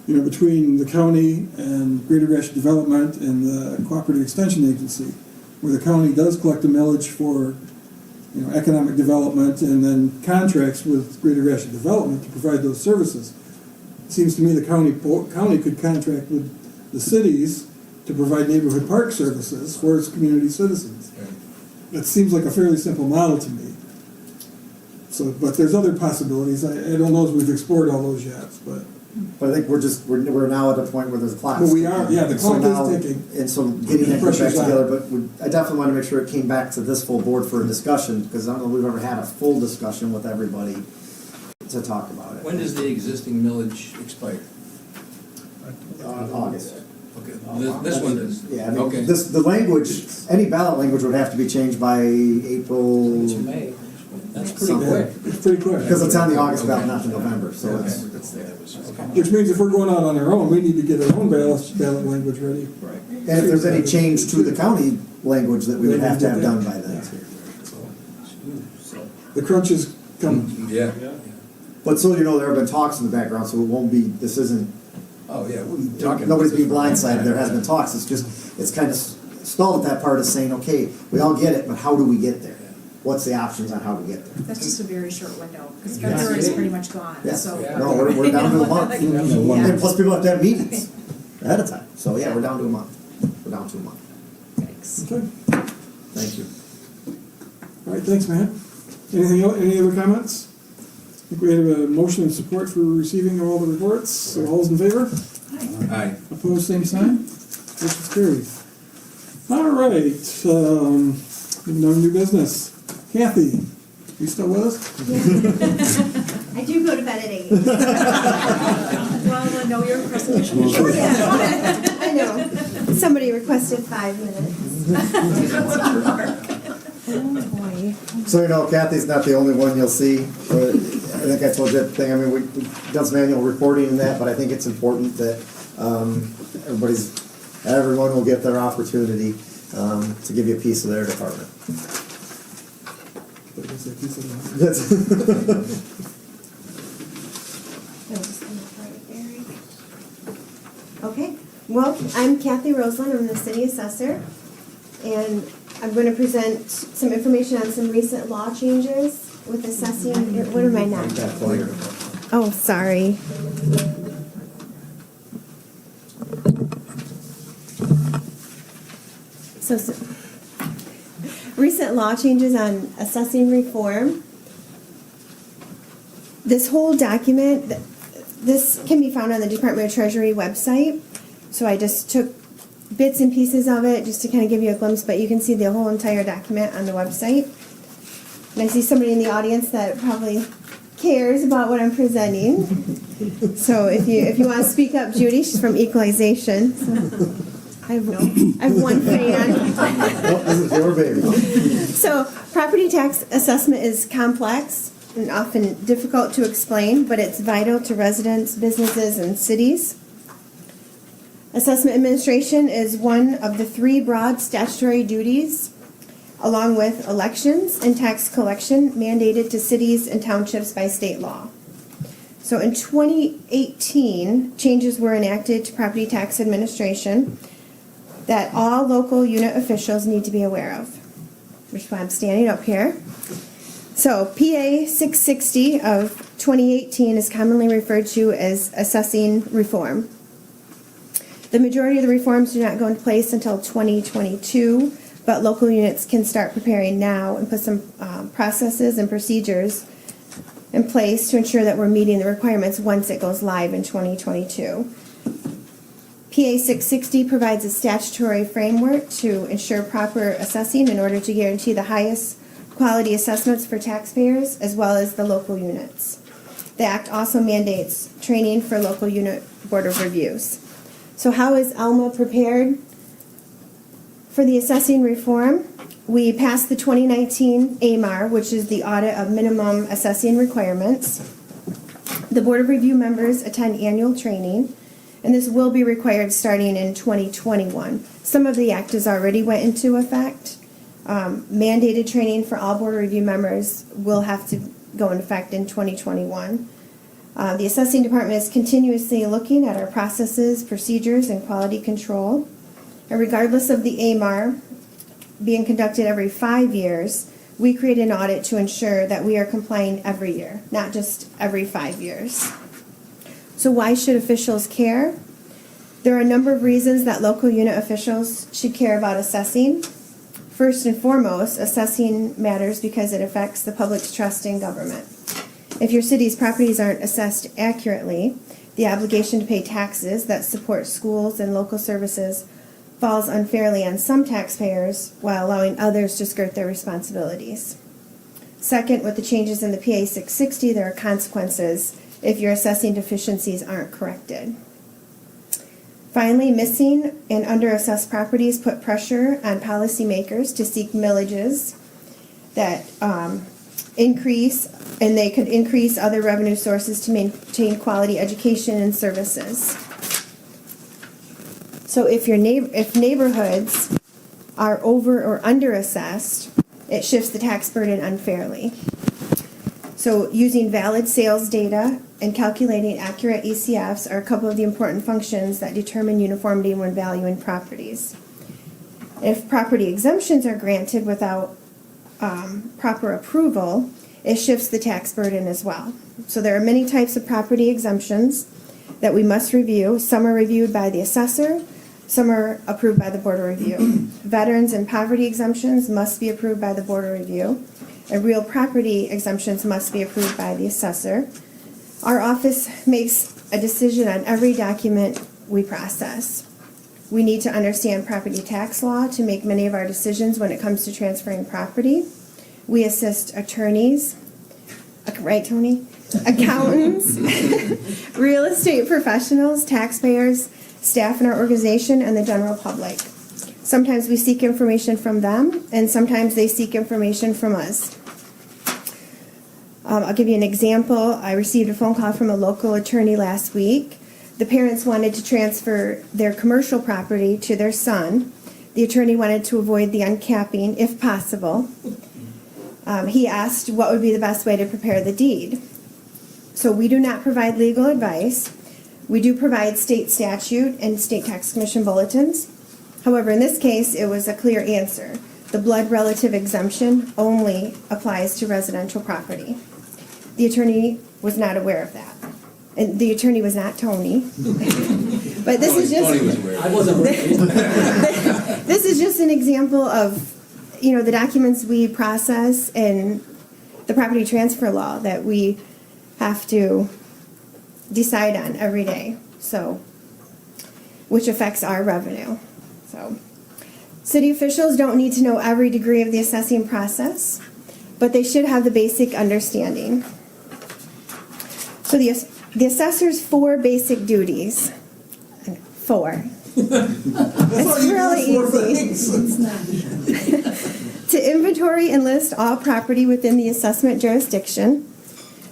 you know, between the county and Greater Gratiot Development and the Cooperative Extension Agency, where the county does collect a millage for, you know, economic development and then contracts with Greater Gratiot Development to provide those services. It seems to me the county could contract with the cities to provide neighborhood park services for its community citizens. That seems like a fairly simple model to me. So, but there's other possibilities. I don't know if we've explored all those yet, but. But I think we're now at a point where there's a clock. Well, we are, yeah, the And so clock is now- ticking. And so getting that group back Pressure's on. together, but I definitely want to make sure it came back to this full board for a discussion, because I don't know if we've ever had a full discussion with everybody to talk about it. When does the existing millage expire? August. Okay, this one does. Yeah, I mean, Okay. the language, any ballot language would have to be changed by April, It's May. That's pretty Something. quick. It's pretty quick. because it's on the August ballot, not the November, so Okay. it's. Which means if we're going out on our own, we need to get our own ballot language ready. Right. And if there's any change to the county language that we would have to have done by then. The crunch is coming. Yeah. But so you know, there have been talks in the background, so it won't be, this isn't, Oh, yeah, we're talking. nobody's about being this for a long blindsided, time. there has been talks, it's just, it's kind of stalled at that part of saying, okay, we all get it, but how do we get there? What's the options on how to get there? That's just a very short window, because Yeah. February's pretty much gone, Yeah. so. No, we're down to a month. Yeah. And plus people have to have meetings ahead of time, so yeah, we're down to a month, we're down to a month, Thanks. Okay. thank you. All right, thanks, Matt. Anything else, any other comments? I think we have a motion and support for receiving all the reports. So all's in favor? Aye. Opposed, same sign. Motion carries. All right, no new business. Kathy, you still with us? I do go to bed at 8. Well, no, you're presentation. Yeah, I know. Somebody requested 5 minutes. Oh, boy. So you know, Kathy's not the only one you'll see. I think I told you that thing. I mean, we've done some annual reporting in that, but I think it's important that everyone will get their opportunity to give you a piece of their department. That's- Okay, well, I'm Kathy Roseland, I'm the city assessor, and I'm going to present some information on some recent law changes with assessing, what am I not? that for you. Oh, sorry. So, recent law changes on assessing reform. This whole document, this can be found on the Department of Treasury website. So I just took bits and pieces of it just to kind of give you a glimpse, but you can see the whole entire document on the website. And I see somebody in the audience that probably cares about what I'm presenting. So if you want to speak up, Judy, she's from Equalization. So I have one fan. Nope, this is your baby. So property tax assessment is complex and often difficult to explain, but it's vital to residents, businesses, and cities. Assessment administration is one of the 3 broad statutory duties, along with elections and tax collection mandated to cities and townships by state law. So in 2018, changes were enacted to property tax administration that all local unit officials need to be aware of, which is why I'm standing up here. So PA 660 of 2018 is commonly referred to as assessing reform. The majority of the reforms do not go into place until 2022, but local units can start preparing now and put some processes and procedures in place to ensure that we're meeting the requirements once it goes live in 2022. PA 660 provides a statutory framework to ensure proper assessing in order to guarantee the highest quality assessments for taxpayers as well as the local units. The Act also mandates training for local unit board of reviews. So how is Alma prepared for the assessing reform? We passed the 2019 AMAR, which is the Audit of Minimum Assessing Requirements. The Board of Review members attend annual training, and this will be required starting in 2021. Some of the act has already went into effect. Mandated training for all Board of Review members will have to go into effect in 2021. The assessing department is continuously looking at our processes, procedures, and quality control. And regardless of the AMAR being conducted every 5 years, we create an audit to ensure that we are complying every year, not just every 5 years. So why should officials care? There are a number of reasons that local unit officials should care about assessing. First and foremost, assessing matters because it affects the public's trust in government. If your city's properties aren't assessed accurately, the obligation to pay taxes that support schools and local services falls unfairly on some taxpayers while allowing others to skirt their responsibilities. Second, with the changes in the PA 660, there are consequences if your assessing deficiencies aren't corrected. Finally, missing and under-assessed properties put pressure on policymakers to seek millages that increase, and they could increase other revenue sources to maintain quality education and services. So if neighborhoods are over or under-assessed, it shifts the tax burden unfairly. So using valid sales data and calculating accurate ECFs are a couple of the important functions that determine uniformity when valuing properties. If property exemptions are granted without proper approval, it shifts the tax burden as well. So there are many types of property exemptions that we must review. Some are reviewed by the assessor, some are approved by the Board of Review. Veterans and poverty exemptions must be approved by the Board of Review, and real property exemptions must be approved by the assessor. Our office makes a decision on every document we process. We need to understand property tax law to make many of our decisions when it comes to transferring property. We assist attorneys, right, Tony? Accountants, real estate professionals, taxpayers, staff in our organization, and the general public. Sometimes we seek information from them, and sometimes they seek information from us. I'll give you an example. I received a phone call from a local attorney last week. The parents wanted to transfer their commercial property to their son. The attorney wanted to avoid the uncapping, if possible. He asked what would be the best way to prepare the deed. So we do not provide legal advice. We do provide state statute and state tax commission bulletins. However, in this case, it was a clear answer. The blood relative exemption only applies to residential property. The attorney was not aware of that. And the attorney was not Tony. But this is just Tony was aware. I wasn't worried. this is just an example of, you know, the documents we process and the property transfer law that we have to decide on every day. So, which affects our revenue. So, city officials don't need to know every degree of the assessing process, but they should have the basic understanding. So the assessor's 4 basic duties. 4. It's really easy. To inventory and list all property within the assessment jurisdiction,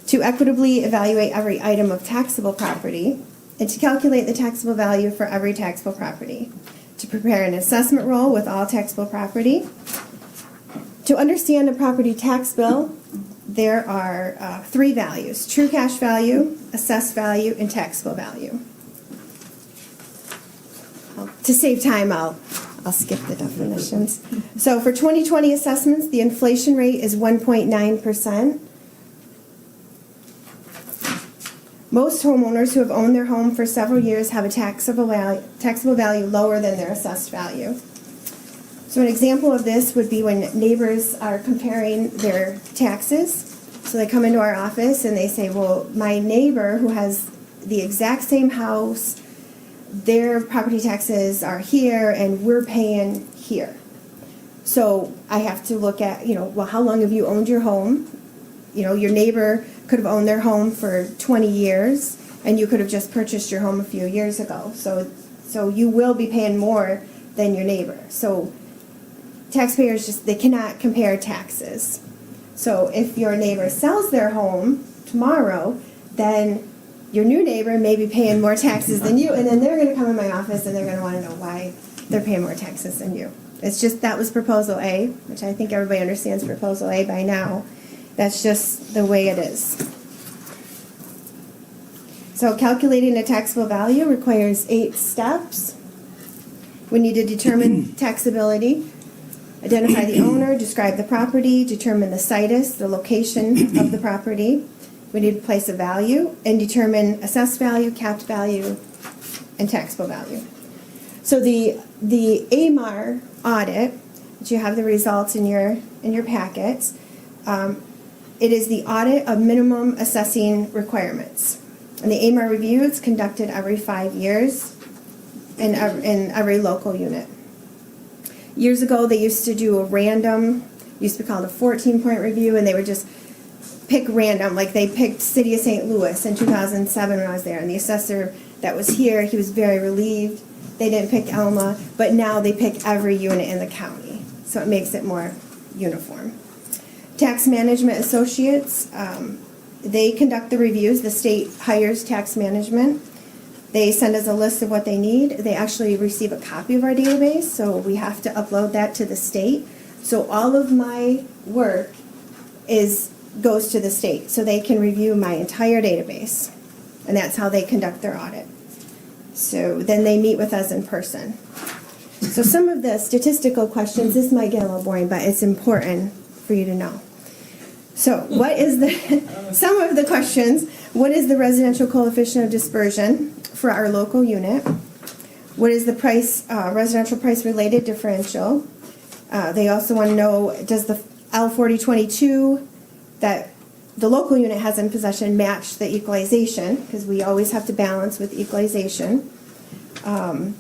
to equitably evaluate every item of taxable property, and to calculate the taxable value for every taxable property, to prepare an assessment roll with all taxable property. To understand a property tax bill, there are 3 values: true cash value, assessed value, and taxable value. To save time, I'll skip the definitions. So for 2020 assessments, the inflation rate is 1.9%. Most homeowners who have owned their home for several years have a taxable value lower than their assessed value. So an example of this would be when neighbors are comparing their taxes. So they come into our office and they say, well, my neighbor who has the exact same house, their property taxes are here and we're paying here. So I have to look at, well, how long have you owned your home? Your neighbor could have owned their home for 20 years and you could have just purchased your home a few years ago. So you will be paying more than your neighbor. So taxpayers they cannot compare taxes. So if your neighbor sells their home tomorrow, then your new neighbor may be paying more taxes than you, and then they're going to come in my office and they're going to want to know why they're paying more taxes than you. It's just, that was Proposal A, which I think everybody understands Proposal A by now. That's just the way it is. So calculating a taxable value requires 8 steps. We need to determine taxability, identify the owner, describe the property, determine the situs, the location of the property. We need to place a value and determine assessed value, capped value, and taxable value. So the AMAR audit, which you have the results in your packets, it is the audit of minimum assessing requirements. And the AMAR review is conducted every 5 years in every local unit. Years ago, they used to do a random, used to be called a 14-point review, and they would just pick random, like they picked City of St. Louis in 2007 when I was there, and the assessor that was here, he was very relieved. They didn't pick Alma, but now they pick every unit in the county, so it makes it more uniform. Tax Management Associates, they conduct the reviews. The state hires tax management. They send us a list of what they need. They actually receive a copy of our database, so we have to upload that to the state. So all of my work goes to the state, so they can review my entire database. And that's how they conduct their audit. So then they meet with us in person. So some of the statistical questions, this might get a little boring, but it's important for you to know. So what is some of the questions: what is the residential coefficient of dispersion for our local unit? What is the residential price related differential? They also want to know, does the L4022 that the local unit has in possession match the equalization? Because we always have to balance with equalization. And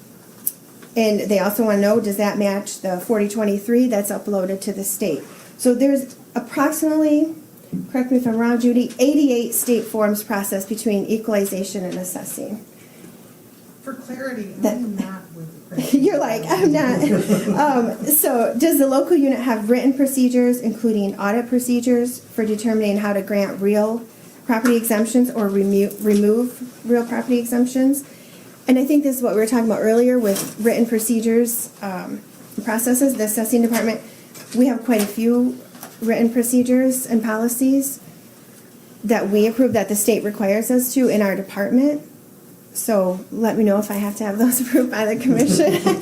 they also want to know, does that match the 4023 that's uploaded to the state? So there's approximately, correct me if I'm wrong, Judy, 88 state forms processed between equalization and assessing. For clarity, I'm not with the You're like, I'm not. So does the local unit have written procedures, including audit procedures, for determining how to grant real property exemptions or remove real property exemptions? And I think this is what we were talking about earlier with written procedures and processes. The assessing department, we have quite a few written procedures and policies that we approve that the state requires us to in our department. So let me know if I have to have those approved by the commission. I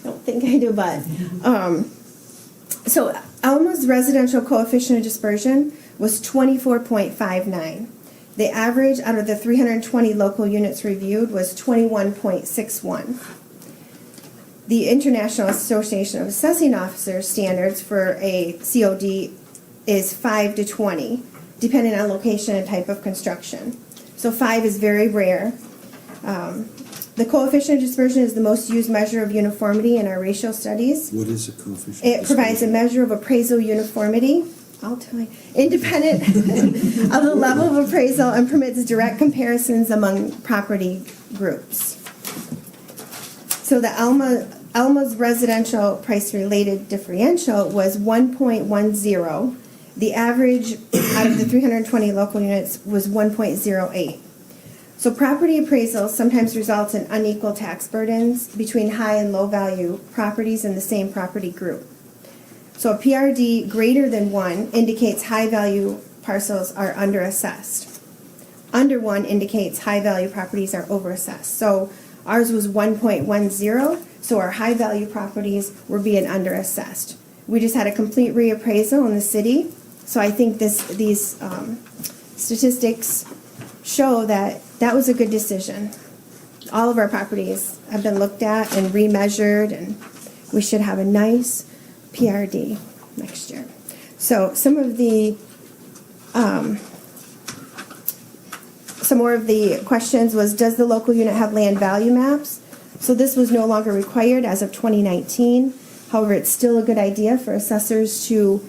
don't think I do, but so Alma's residential coefficient of dispersion was 24.59. The average out of the 320 local units reviewed was 21.61. The International Association of Assessing Officers standards for a COD is 5 to 20, depending on location and type of construction. So 5 is very rare. The coefficient of dispersion is the most used measure of uniformity in our ratio studies. What is a coefficient? It provides a measure of appraisal uniformity I'll tell you, independent of the level of appraisal and permits direct comparisons among property groups. So the Alma's residential price-related differential was 1.10. The average out of the 320 local units was 1.08. So property appraisals sometimes results in unequal tax burdens between high and low value properties in the same property group. So a PRD greater than 1 indicates high value parcels are underassessed. Under 1 indicates high value properties are overassessed. So ours was 1.10, so our high value properties were being underassessed. We just had a complete reappraisal in the city, so I think these statistics show that that was a good decision. All of our properties have been looked at and remeasured, and we should have a nice PRD next year. So some more of the questions was, does the local unit have land value maps? So this was no longer required as of 2019. However, it's still a good idea for assessors to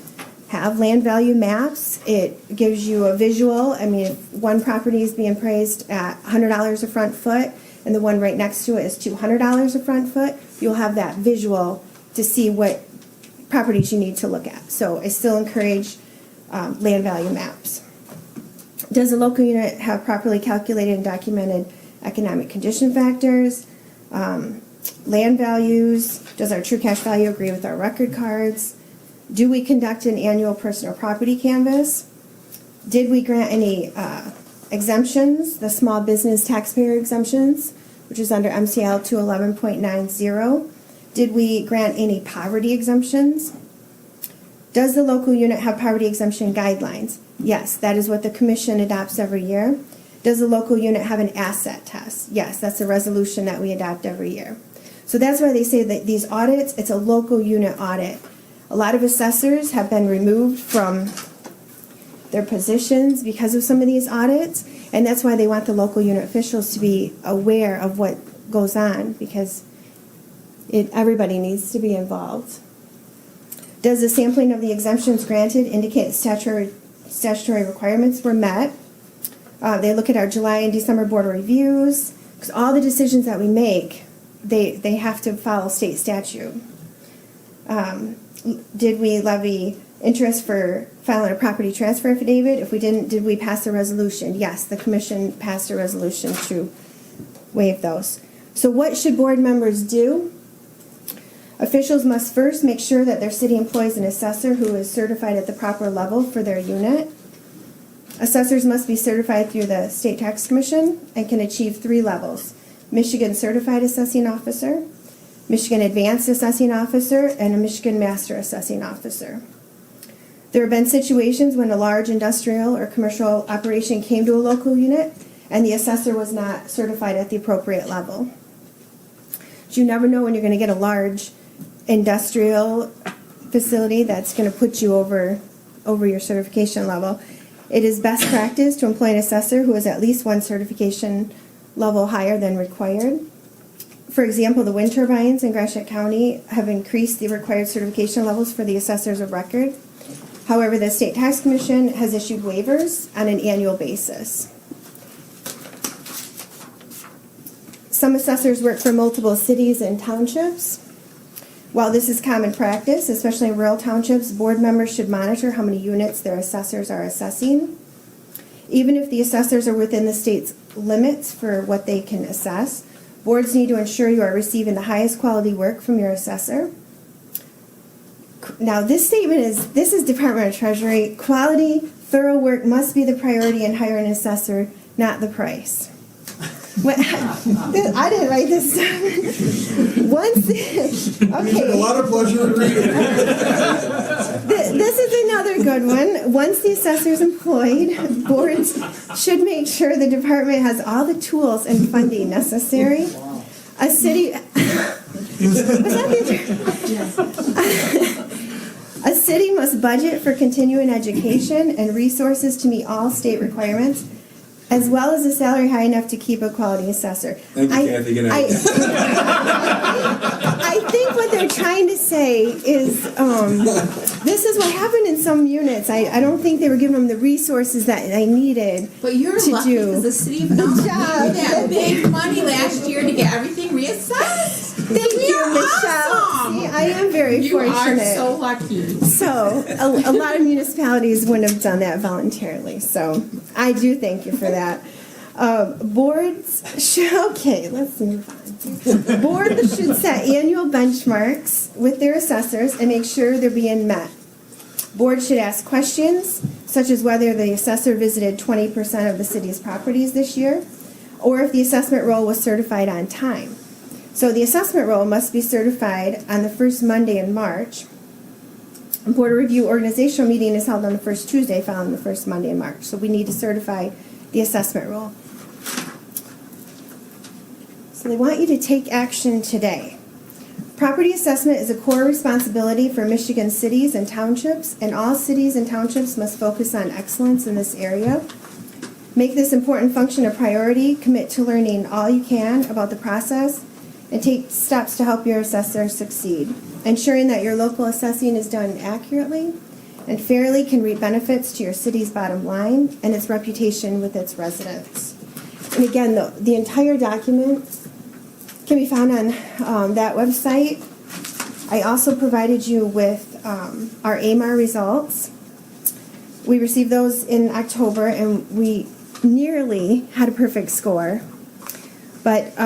have land value maps. It gives you a visual. I mean, if one property is being appraised at $100 a front foot and the one right next to it is $200 a front foot, you'll have that visual to see what properties you need to look at. So I still encourage land value maps. Does the local unit have properly calculated and documented economic condition factors, land values? Does our true cash value agree with our record cards? Do we conduct an annual personal property canvass? Did we grant any exemptions, the small business taxpayer exemptions, which is under MCL 211.90? Did we grant any poverty exemptions? Does the local unit have poverty exemption guidelines? Yes, that is what the commission adopts every year. Does the local unit have an asset test? Yes, that's a resolution that we adopt every year. So that's why they say that these audits, it's a local unit audit. A lot of assessors have been removed from their positions because of some of these audits, and that's why they want the local unit officials to be aware of what goes on, because everybody needs to be involved. Does the sampling of the exemptions granted indicate statutory requirements were met? They look at our July and December board reviews, because all the decisions that we make, they have to follow state statute. Did we levy interest for filing a property transfer affidavit? If we didn't, did we pass a resolution? Yes, the commission passed a resolution to waive those. So what should board members do? Officials must first make sure that their city employs an assessor who is certified at the proper level for their unit. Assessors must be certified through the State Tax Commission and can achieve 3 levels: Michigan Certified Assessing Officer, Michigan Advanced Assessing Officer, and a Michigan Master Assessing Officer. There have been situations when a large industrial or commercial operation came to a local unit and the assessor was not certified at the appropriate level. So you never know when you're going to get a large industrial facility that's going to put you over your certification level. It is best practice to employ an assessor who is at least 1 certification level higher than required. For example, the wind turbines in Gratiot County have increased the required certification levels for the assessors of record. However, the State Tax Commission has issued waivers on an annual basis. Some assessors work for multiple cities and townships. While this is common practice, especially in rural townships, board members should monitor how many units their assessors are assessing. Even if the assessors are within the state's limits for what they can assess, boards need to ensure you are receiving the highest quality work from your assessor. Now, this is Department of Treasury. Quality, thorough work must be the priority in hiring an assessor, not the price. I didn't write this down. Okay. A lot of pleasure in reading. This is another good one. Once the assessor is employed, boards should make sure the department has all the tools and funding necessary. A city. A city must budget for continuing education and resources to meet all state requirements, as well as a salary high enough to keep a quality assessor. Thank you, Kathy. Good night. I think what they're trying to say is, this is what happened in some units. I don't think they were giving them the resources that they needed. But you're to lucky do. because the city of Elma job. gave that big money last year to get everything reassessed. Thank you, Michelle. Awesome. See, I am very You fortunate. are so lucky. So, a lot of municipalities wouldn't have done that voluntarily, so I do thank you for that. Boards, okay, let's move on. Boards should set annual benchmarks with their assessors and make sure they're being met. Boards should ask questions, such as whether the assessor visited 20% of the city's properties this year, or if the assessment roll was certified on time. So the assessment roll must be certified on the first Monday in March. And Board of Review organizational meeting is held on the first Tuesday following the first Monday in March. So we need to certify the assessment roll. So they want you to take action today. Property assessment is a core responsibility for Michigan cities and townships, and all cities and townships must focus on excellence in this area. Make this important function a priority, commit to learning all you can about the process, and take steps to help your assessor succeed. Ensuring that your local assessing is done accurately and fairly can reap benefits to your city's bottom line and its reputation with its residents. And again, the entire document can be found on that website. I also provided you with our AMAR results. We received those in October, and we nearly had a perfect score. But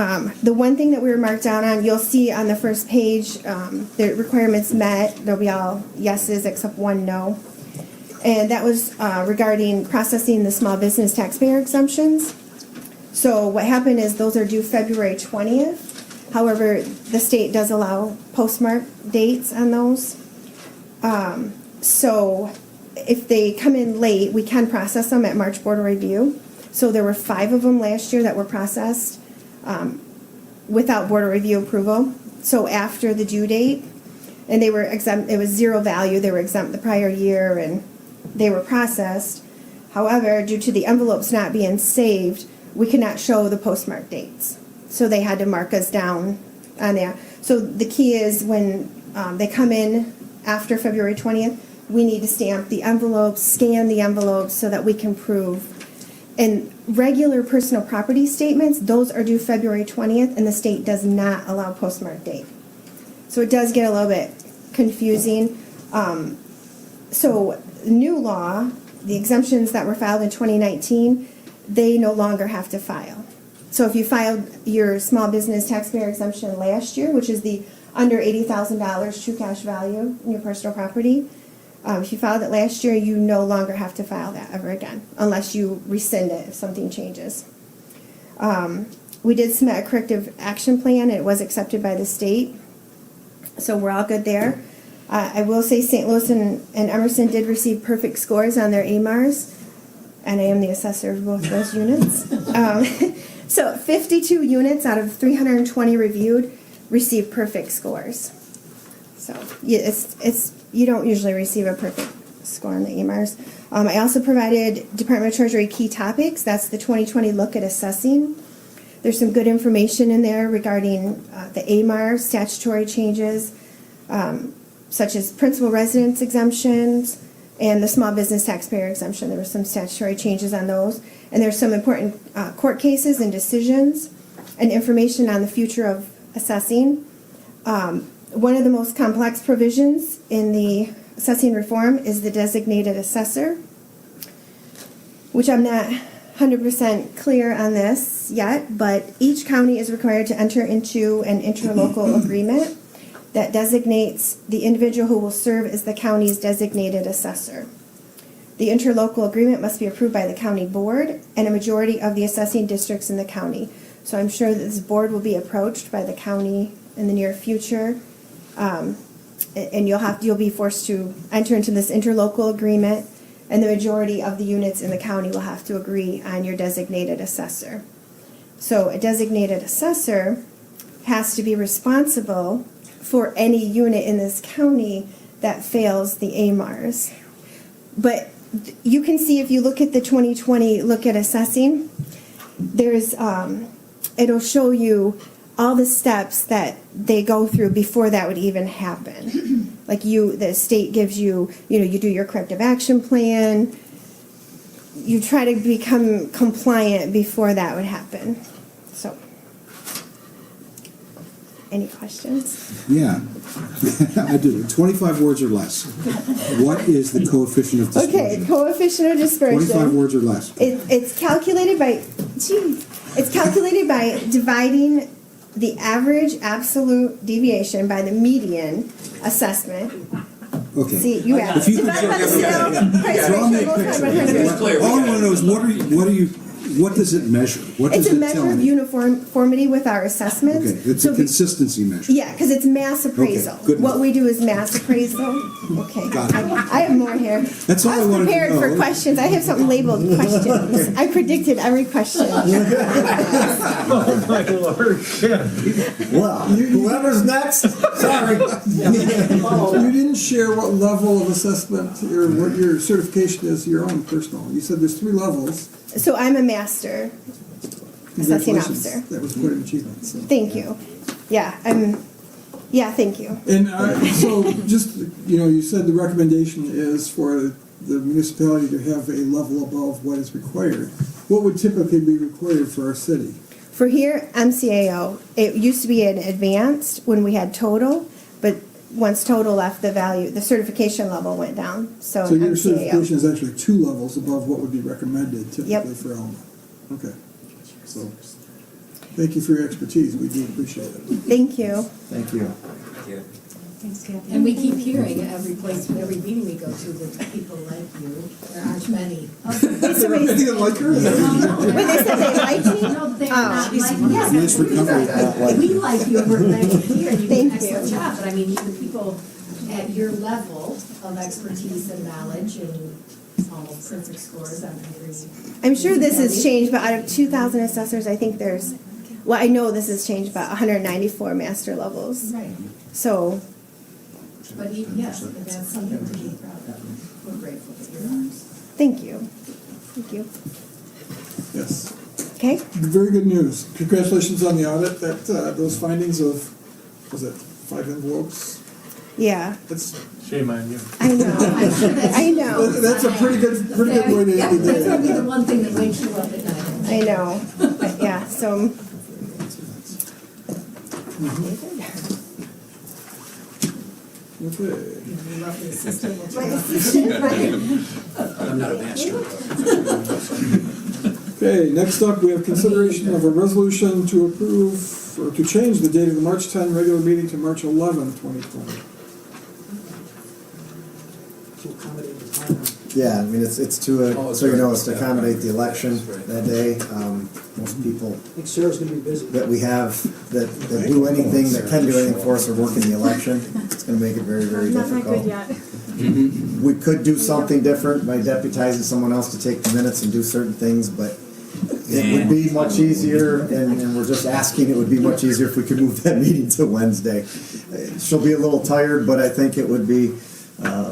the one thing that we were marked down on, you'll see on the first page, the requirements met. There'll be all yeses except one no. And that was regarding processing the small business taxpayer exemptions. So what happened is those are due February 20th. However, the state does allow postmark dates on those. So if they come in late, we can process them at March Board of Review. So there were 5 of them last year that were processed without Board of Review approval. So after the due date, and they were exempt, it was zero value, they were exempt the prior year and they were processed. However, due to the envelopes not being saved, we could not show the postmark dates. So they had to mark us down on that. So the key is when they come in after February 20th, we need to stamp the envelopes, scan the envelopes so that we can prove. And regular personal property statements, those are due February 20th, and the state does not allow postmark date. So it does get a little bit confusing. So new law, the exemptions that were filed in 2019, they no longer have to file. So if you filed your small business taxpayer exemption last year, which is the under $80,000 true cash value in your personal property, if you filed it last year, you no longer have to file that ever again, unless you rescind it if something changes. We did submit a corrective action plan, and it was accepted by the state, so we're all good there. I will say St. Louis and Emerson did receive perfect scores on their AMARs, and I am the assessor of both those units. So 52 units out of 320 reviewed received perfect scores. So yeah, you don't usually receive a perfect score on the AMARs. I also provided Department of Treasury key topics. That's the 2020 look at assessing. There's some good information in there regarding the AMAR statutory changes, such as principal residence exemptions and the small business taxpayer exemption. There were some statutory changes on those. And there's some important court cases and decisions and information on the future of assessing. One of the most complex provisions in the assessing reform is the designated assessor, which I'm not 100% clear on this yet, but each county is required to enter into an interlocal agreement that designates the individual who will serve as the county's designated assessor. The interlocal agreement must be approved by the county board and a majority of the assessing districts in the county. So I'm sure that this board will be approached by the county in the near future. And you'll be forced to enter into this interlocal agreement, and the majority of the units in the county will have to agree on your designated assessor. So a designated assessor has to be responsible for any unit in this county that fails the AMARs. But you can see if you look at the 2020 look at assessing, there's it'll show you all the steps that they go through before that would even happen. Like the state gives you, you do your corrective action plan. You try to become compliant before that would happen. So, any questions? Yeah, I do. 25 words or less. What is the coefficient of dispersion? Okay, coefficient of dispersion. 25 words or less. It's calculated by, it's calculated by dividing the average absolute deviation by the median assessment. Okay. See, you asked. If you could Divide by the draw- scale, price Draw me a ratio, picture. multiplied by 100. All I want to know is what does it measure? What does It's a it measure tell of me? uniformity with our assessments. Okay, it's So a consistency measure. Yeah, because it's mass appraisal. Okay, good What enough. we do is mass appraisal. Okay. Got it. I have more here. That's all I wanted to prepared for know. questions. I have something labeled questions. I predicted every question. Oh, my Lord, yeah. Well, whoever's next, sorry. You didn't share what level of assessment or what your certification is, your own personal. You said there's 3 levels. So I'm a master assessing Congratulations. officer. That was quite an achievement. So. Thank you. Yeah, thank you. And so, just, you said the recommendation is for the municipality to have a level above what is required. What would typically be required for our city? For here, MCAO, it used to be an advanced when we had total, but once total left, the certification level went down. So, So your MCAO. certification is actually 2 levels above what would be recommended typically Yep. for Elma. Okay. So, thank you for your expertise. We do appreciate it. Thank you. Thank you. Thanks, Kathy. And we keep hearing at every place, every meeting we go to, that people like you. There aren't many. Anything like her? Wait, they said they like me? No, they're not like, yes. Nice recovery, Pat, like- We like you, we're glad you're here, and you do an Thank excellent you. job, but I mean, the people at your level of expertise and knowledge and almost perfect scores, I'm agree. I'm sure this has changed, but out of 2,000 assessors, I think there's, well, I know this has changed, but 194 master levels. Right, So, but yes, that's something to be proud of. We're grateful that you're ours. thank you. Thank you. Yes. Okay? Very good news. Congratulations on the audit. That those findings of, was it 5 envelopes? Yeah, That's Shame on you. I know. I know. that's a pretty good way to Yeah, end the that's gonna be day. the one thing that wakes you up at night. I know. Yeah, so. Okay. You love the assistant. I'm not a master. Okay, next up, we have consideration of a resolution to approve or to change the date of the March 10 regular meeting to March 11, 2020. To accommodate the time. Yeah, I mean, it's to, Oh, so you know, it's to that's right. accommodate the election That's right. that day. Most people I think Sarah's gonna be busy. that we have that do anything, that can do anything for us are working the election. It's gonna make it very, very difficult. We could do something different by deputizing someone else to take the minutes and do certain things, but it would be much easier, and we're just asking, it would be much easier if we could move that meeting to Wednesday. She'll be a little tired, but I think it would be,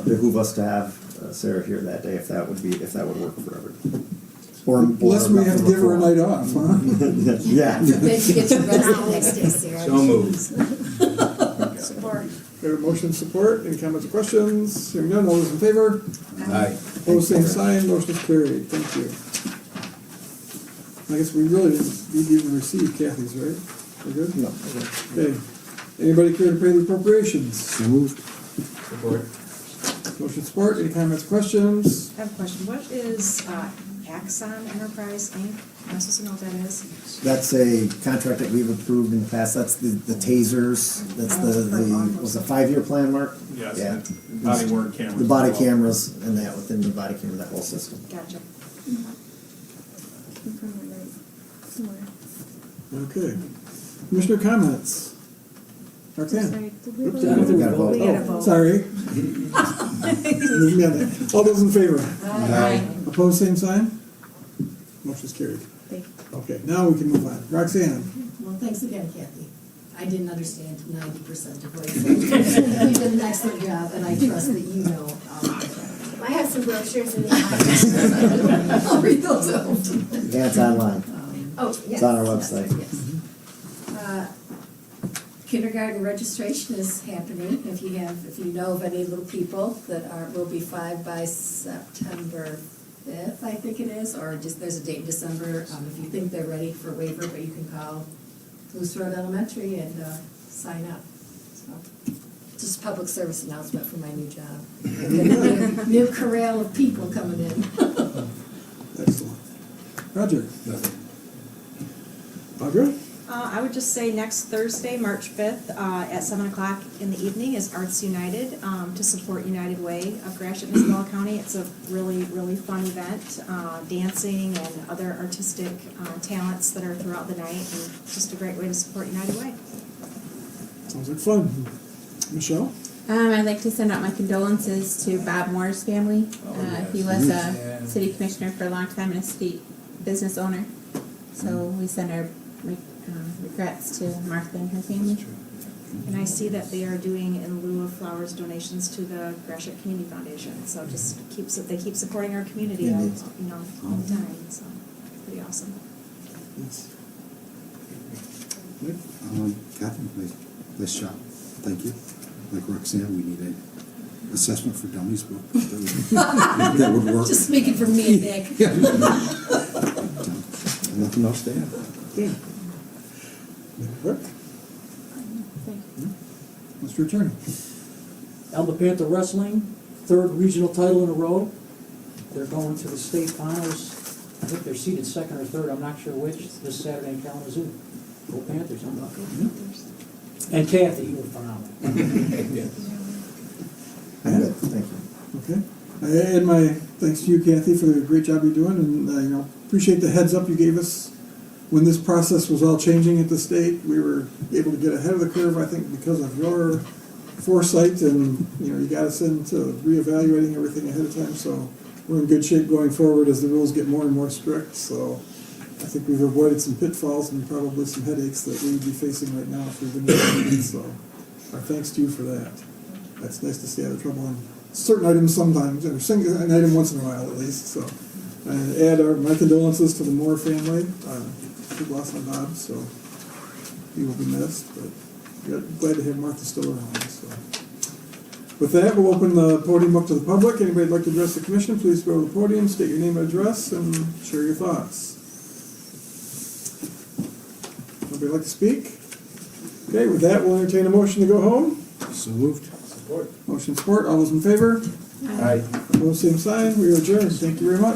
behoove us to have Sarah here that day, if that would work for everyone. Unless we have to give her a night off, huh? Yeah. Then you get your rest the next day, Sarah. So moved. Support. We have a motion support. Any comments or questions? Hearing none, all those in favor? Aye. Opposed, same sign. Motion is carried. Thank you. I guess we really didn't need to even receive Kathy's, right? We're good? No. Okay. Anybody care to pay the appropriations? So moved. Support. Motion support. Any comments, questions? I have a question. What is Axon Enterprise Inc.? Am I supposed to know what that is? That's a contract that we've approved in the past. That's the tasers. That's was a 5-year plan, Mark? Yes. Yeah. Body worn cameras. The body cameras and that within the body camera, that whole system. Gotcha. Okay. Commissioner comments? Roxanne? We gotta vote. We gotta vote. Sorry. All those in favor? Aye. Opposed, same sign? Motion's carried. Okay, now we can move on. Roxanne? Well, thanks again, Kathy. I didn't understand 90% of what you said. You did an excellent job, and I trust that you know. I have some brochures in the office. I'll read those out. Yeah, it's online. Oh, yes. It's on our website. Yes. Kindergarten registration is happening. If you know of any little people that will be 5 by September 5th, I think it is, or just, there's a date in December. If you think they're ready for waiver, but you can call Moose Road Elementary and sign up. So, just a public service announcement for my new job. New corral of people coming in. Excellent. Roger? Nothing. Audra? I would just say next Thursday, March 5th, at 7 o'clock in the evening is Arts United to support United Way of Gratiot, Nisqually County. It's a really, really fun event, dancing and other artistic talents that are throughout the night, and just a great way to support United Way. Sounds like fun. Michelle? I'd like to send out my condolences to Bob Moore's family. He was a city commissioner for a long time and a city business owner. So we send our regrets to Martha and her family. And I see that they are doing in lieu of flowers donations to the Gratiot Community Foundation. So just they keep supporting our community, all the time. So pretty awesome. Yes. Kathy, nice job. Thank you. Like Roxanne, we need an assessment for dummies book. That would work. Just speaking for me and Nick. Yeah. Nothing else to add. Okay. Clerk? Mr. Attorney? Elba Panther Wrestling, 3rd regional title in a row. They're going to the state finals. I think they're seated 2nd or 3rd, I'm not sure which, this Saturday in Kalamazoo. Go Panthers, huh? And Kathy, you were phenomenal. Thank you. Okay. And my thanks to you, Kathy, for the great job you're doing, and appreciate the heads up you gave us when this process was all changing at the state. We were able to get ahead of the curve, I think, because of your foresight, and you got us into reevaluating everything ahead of time. So we're in good shape going forward as the rules get more and more strict. So I think we've avoided some pitfalls and probably some headaches that we would be facing right now if we've been doing it. So our thanks to you for that. That's nice to stay out of trouble on certain items sometimes, or an item once in a while at least. So and add my condolences to the Moore family. We lost my Bob, so he will be missed. But glad to have Martha still around. So with that, we'll open the podium up to the public. Anybody would like to address the commission, please go to the podium, state your name and address, and share your thoughts. Nobody like to speak? Okay, with that, we'll entertain a motion to go home. So moved. Motion support. All those in favor? Aye. Opposed, same sign. We are adjourned. Thank you very much.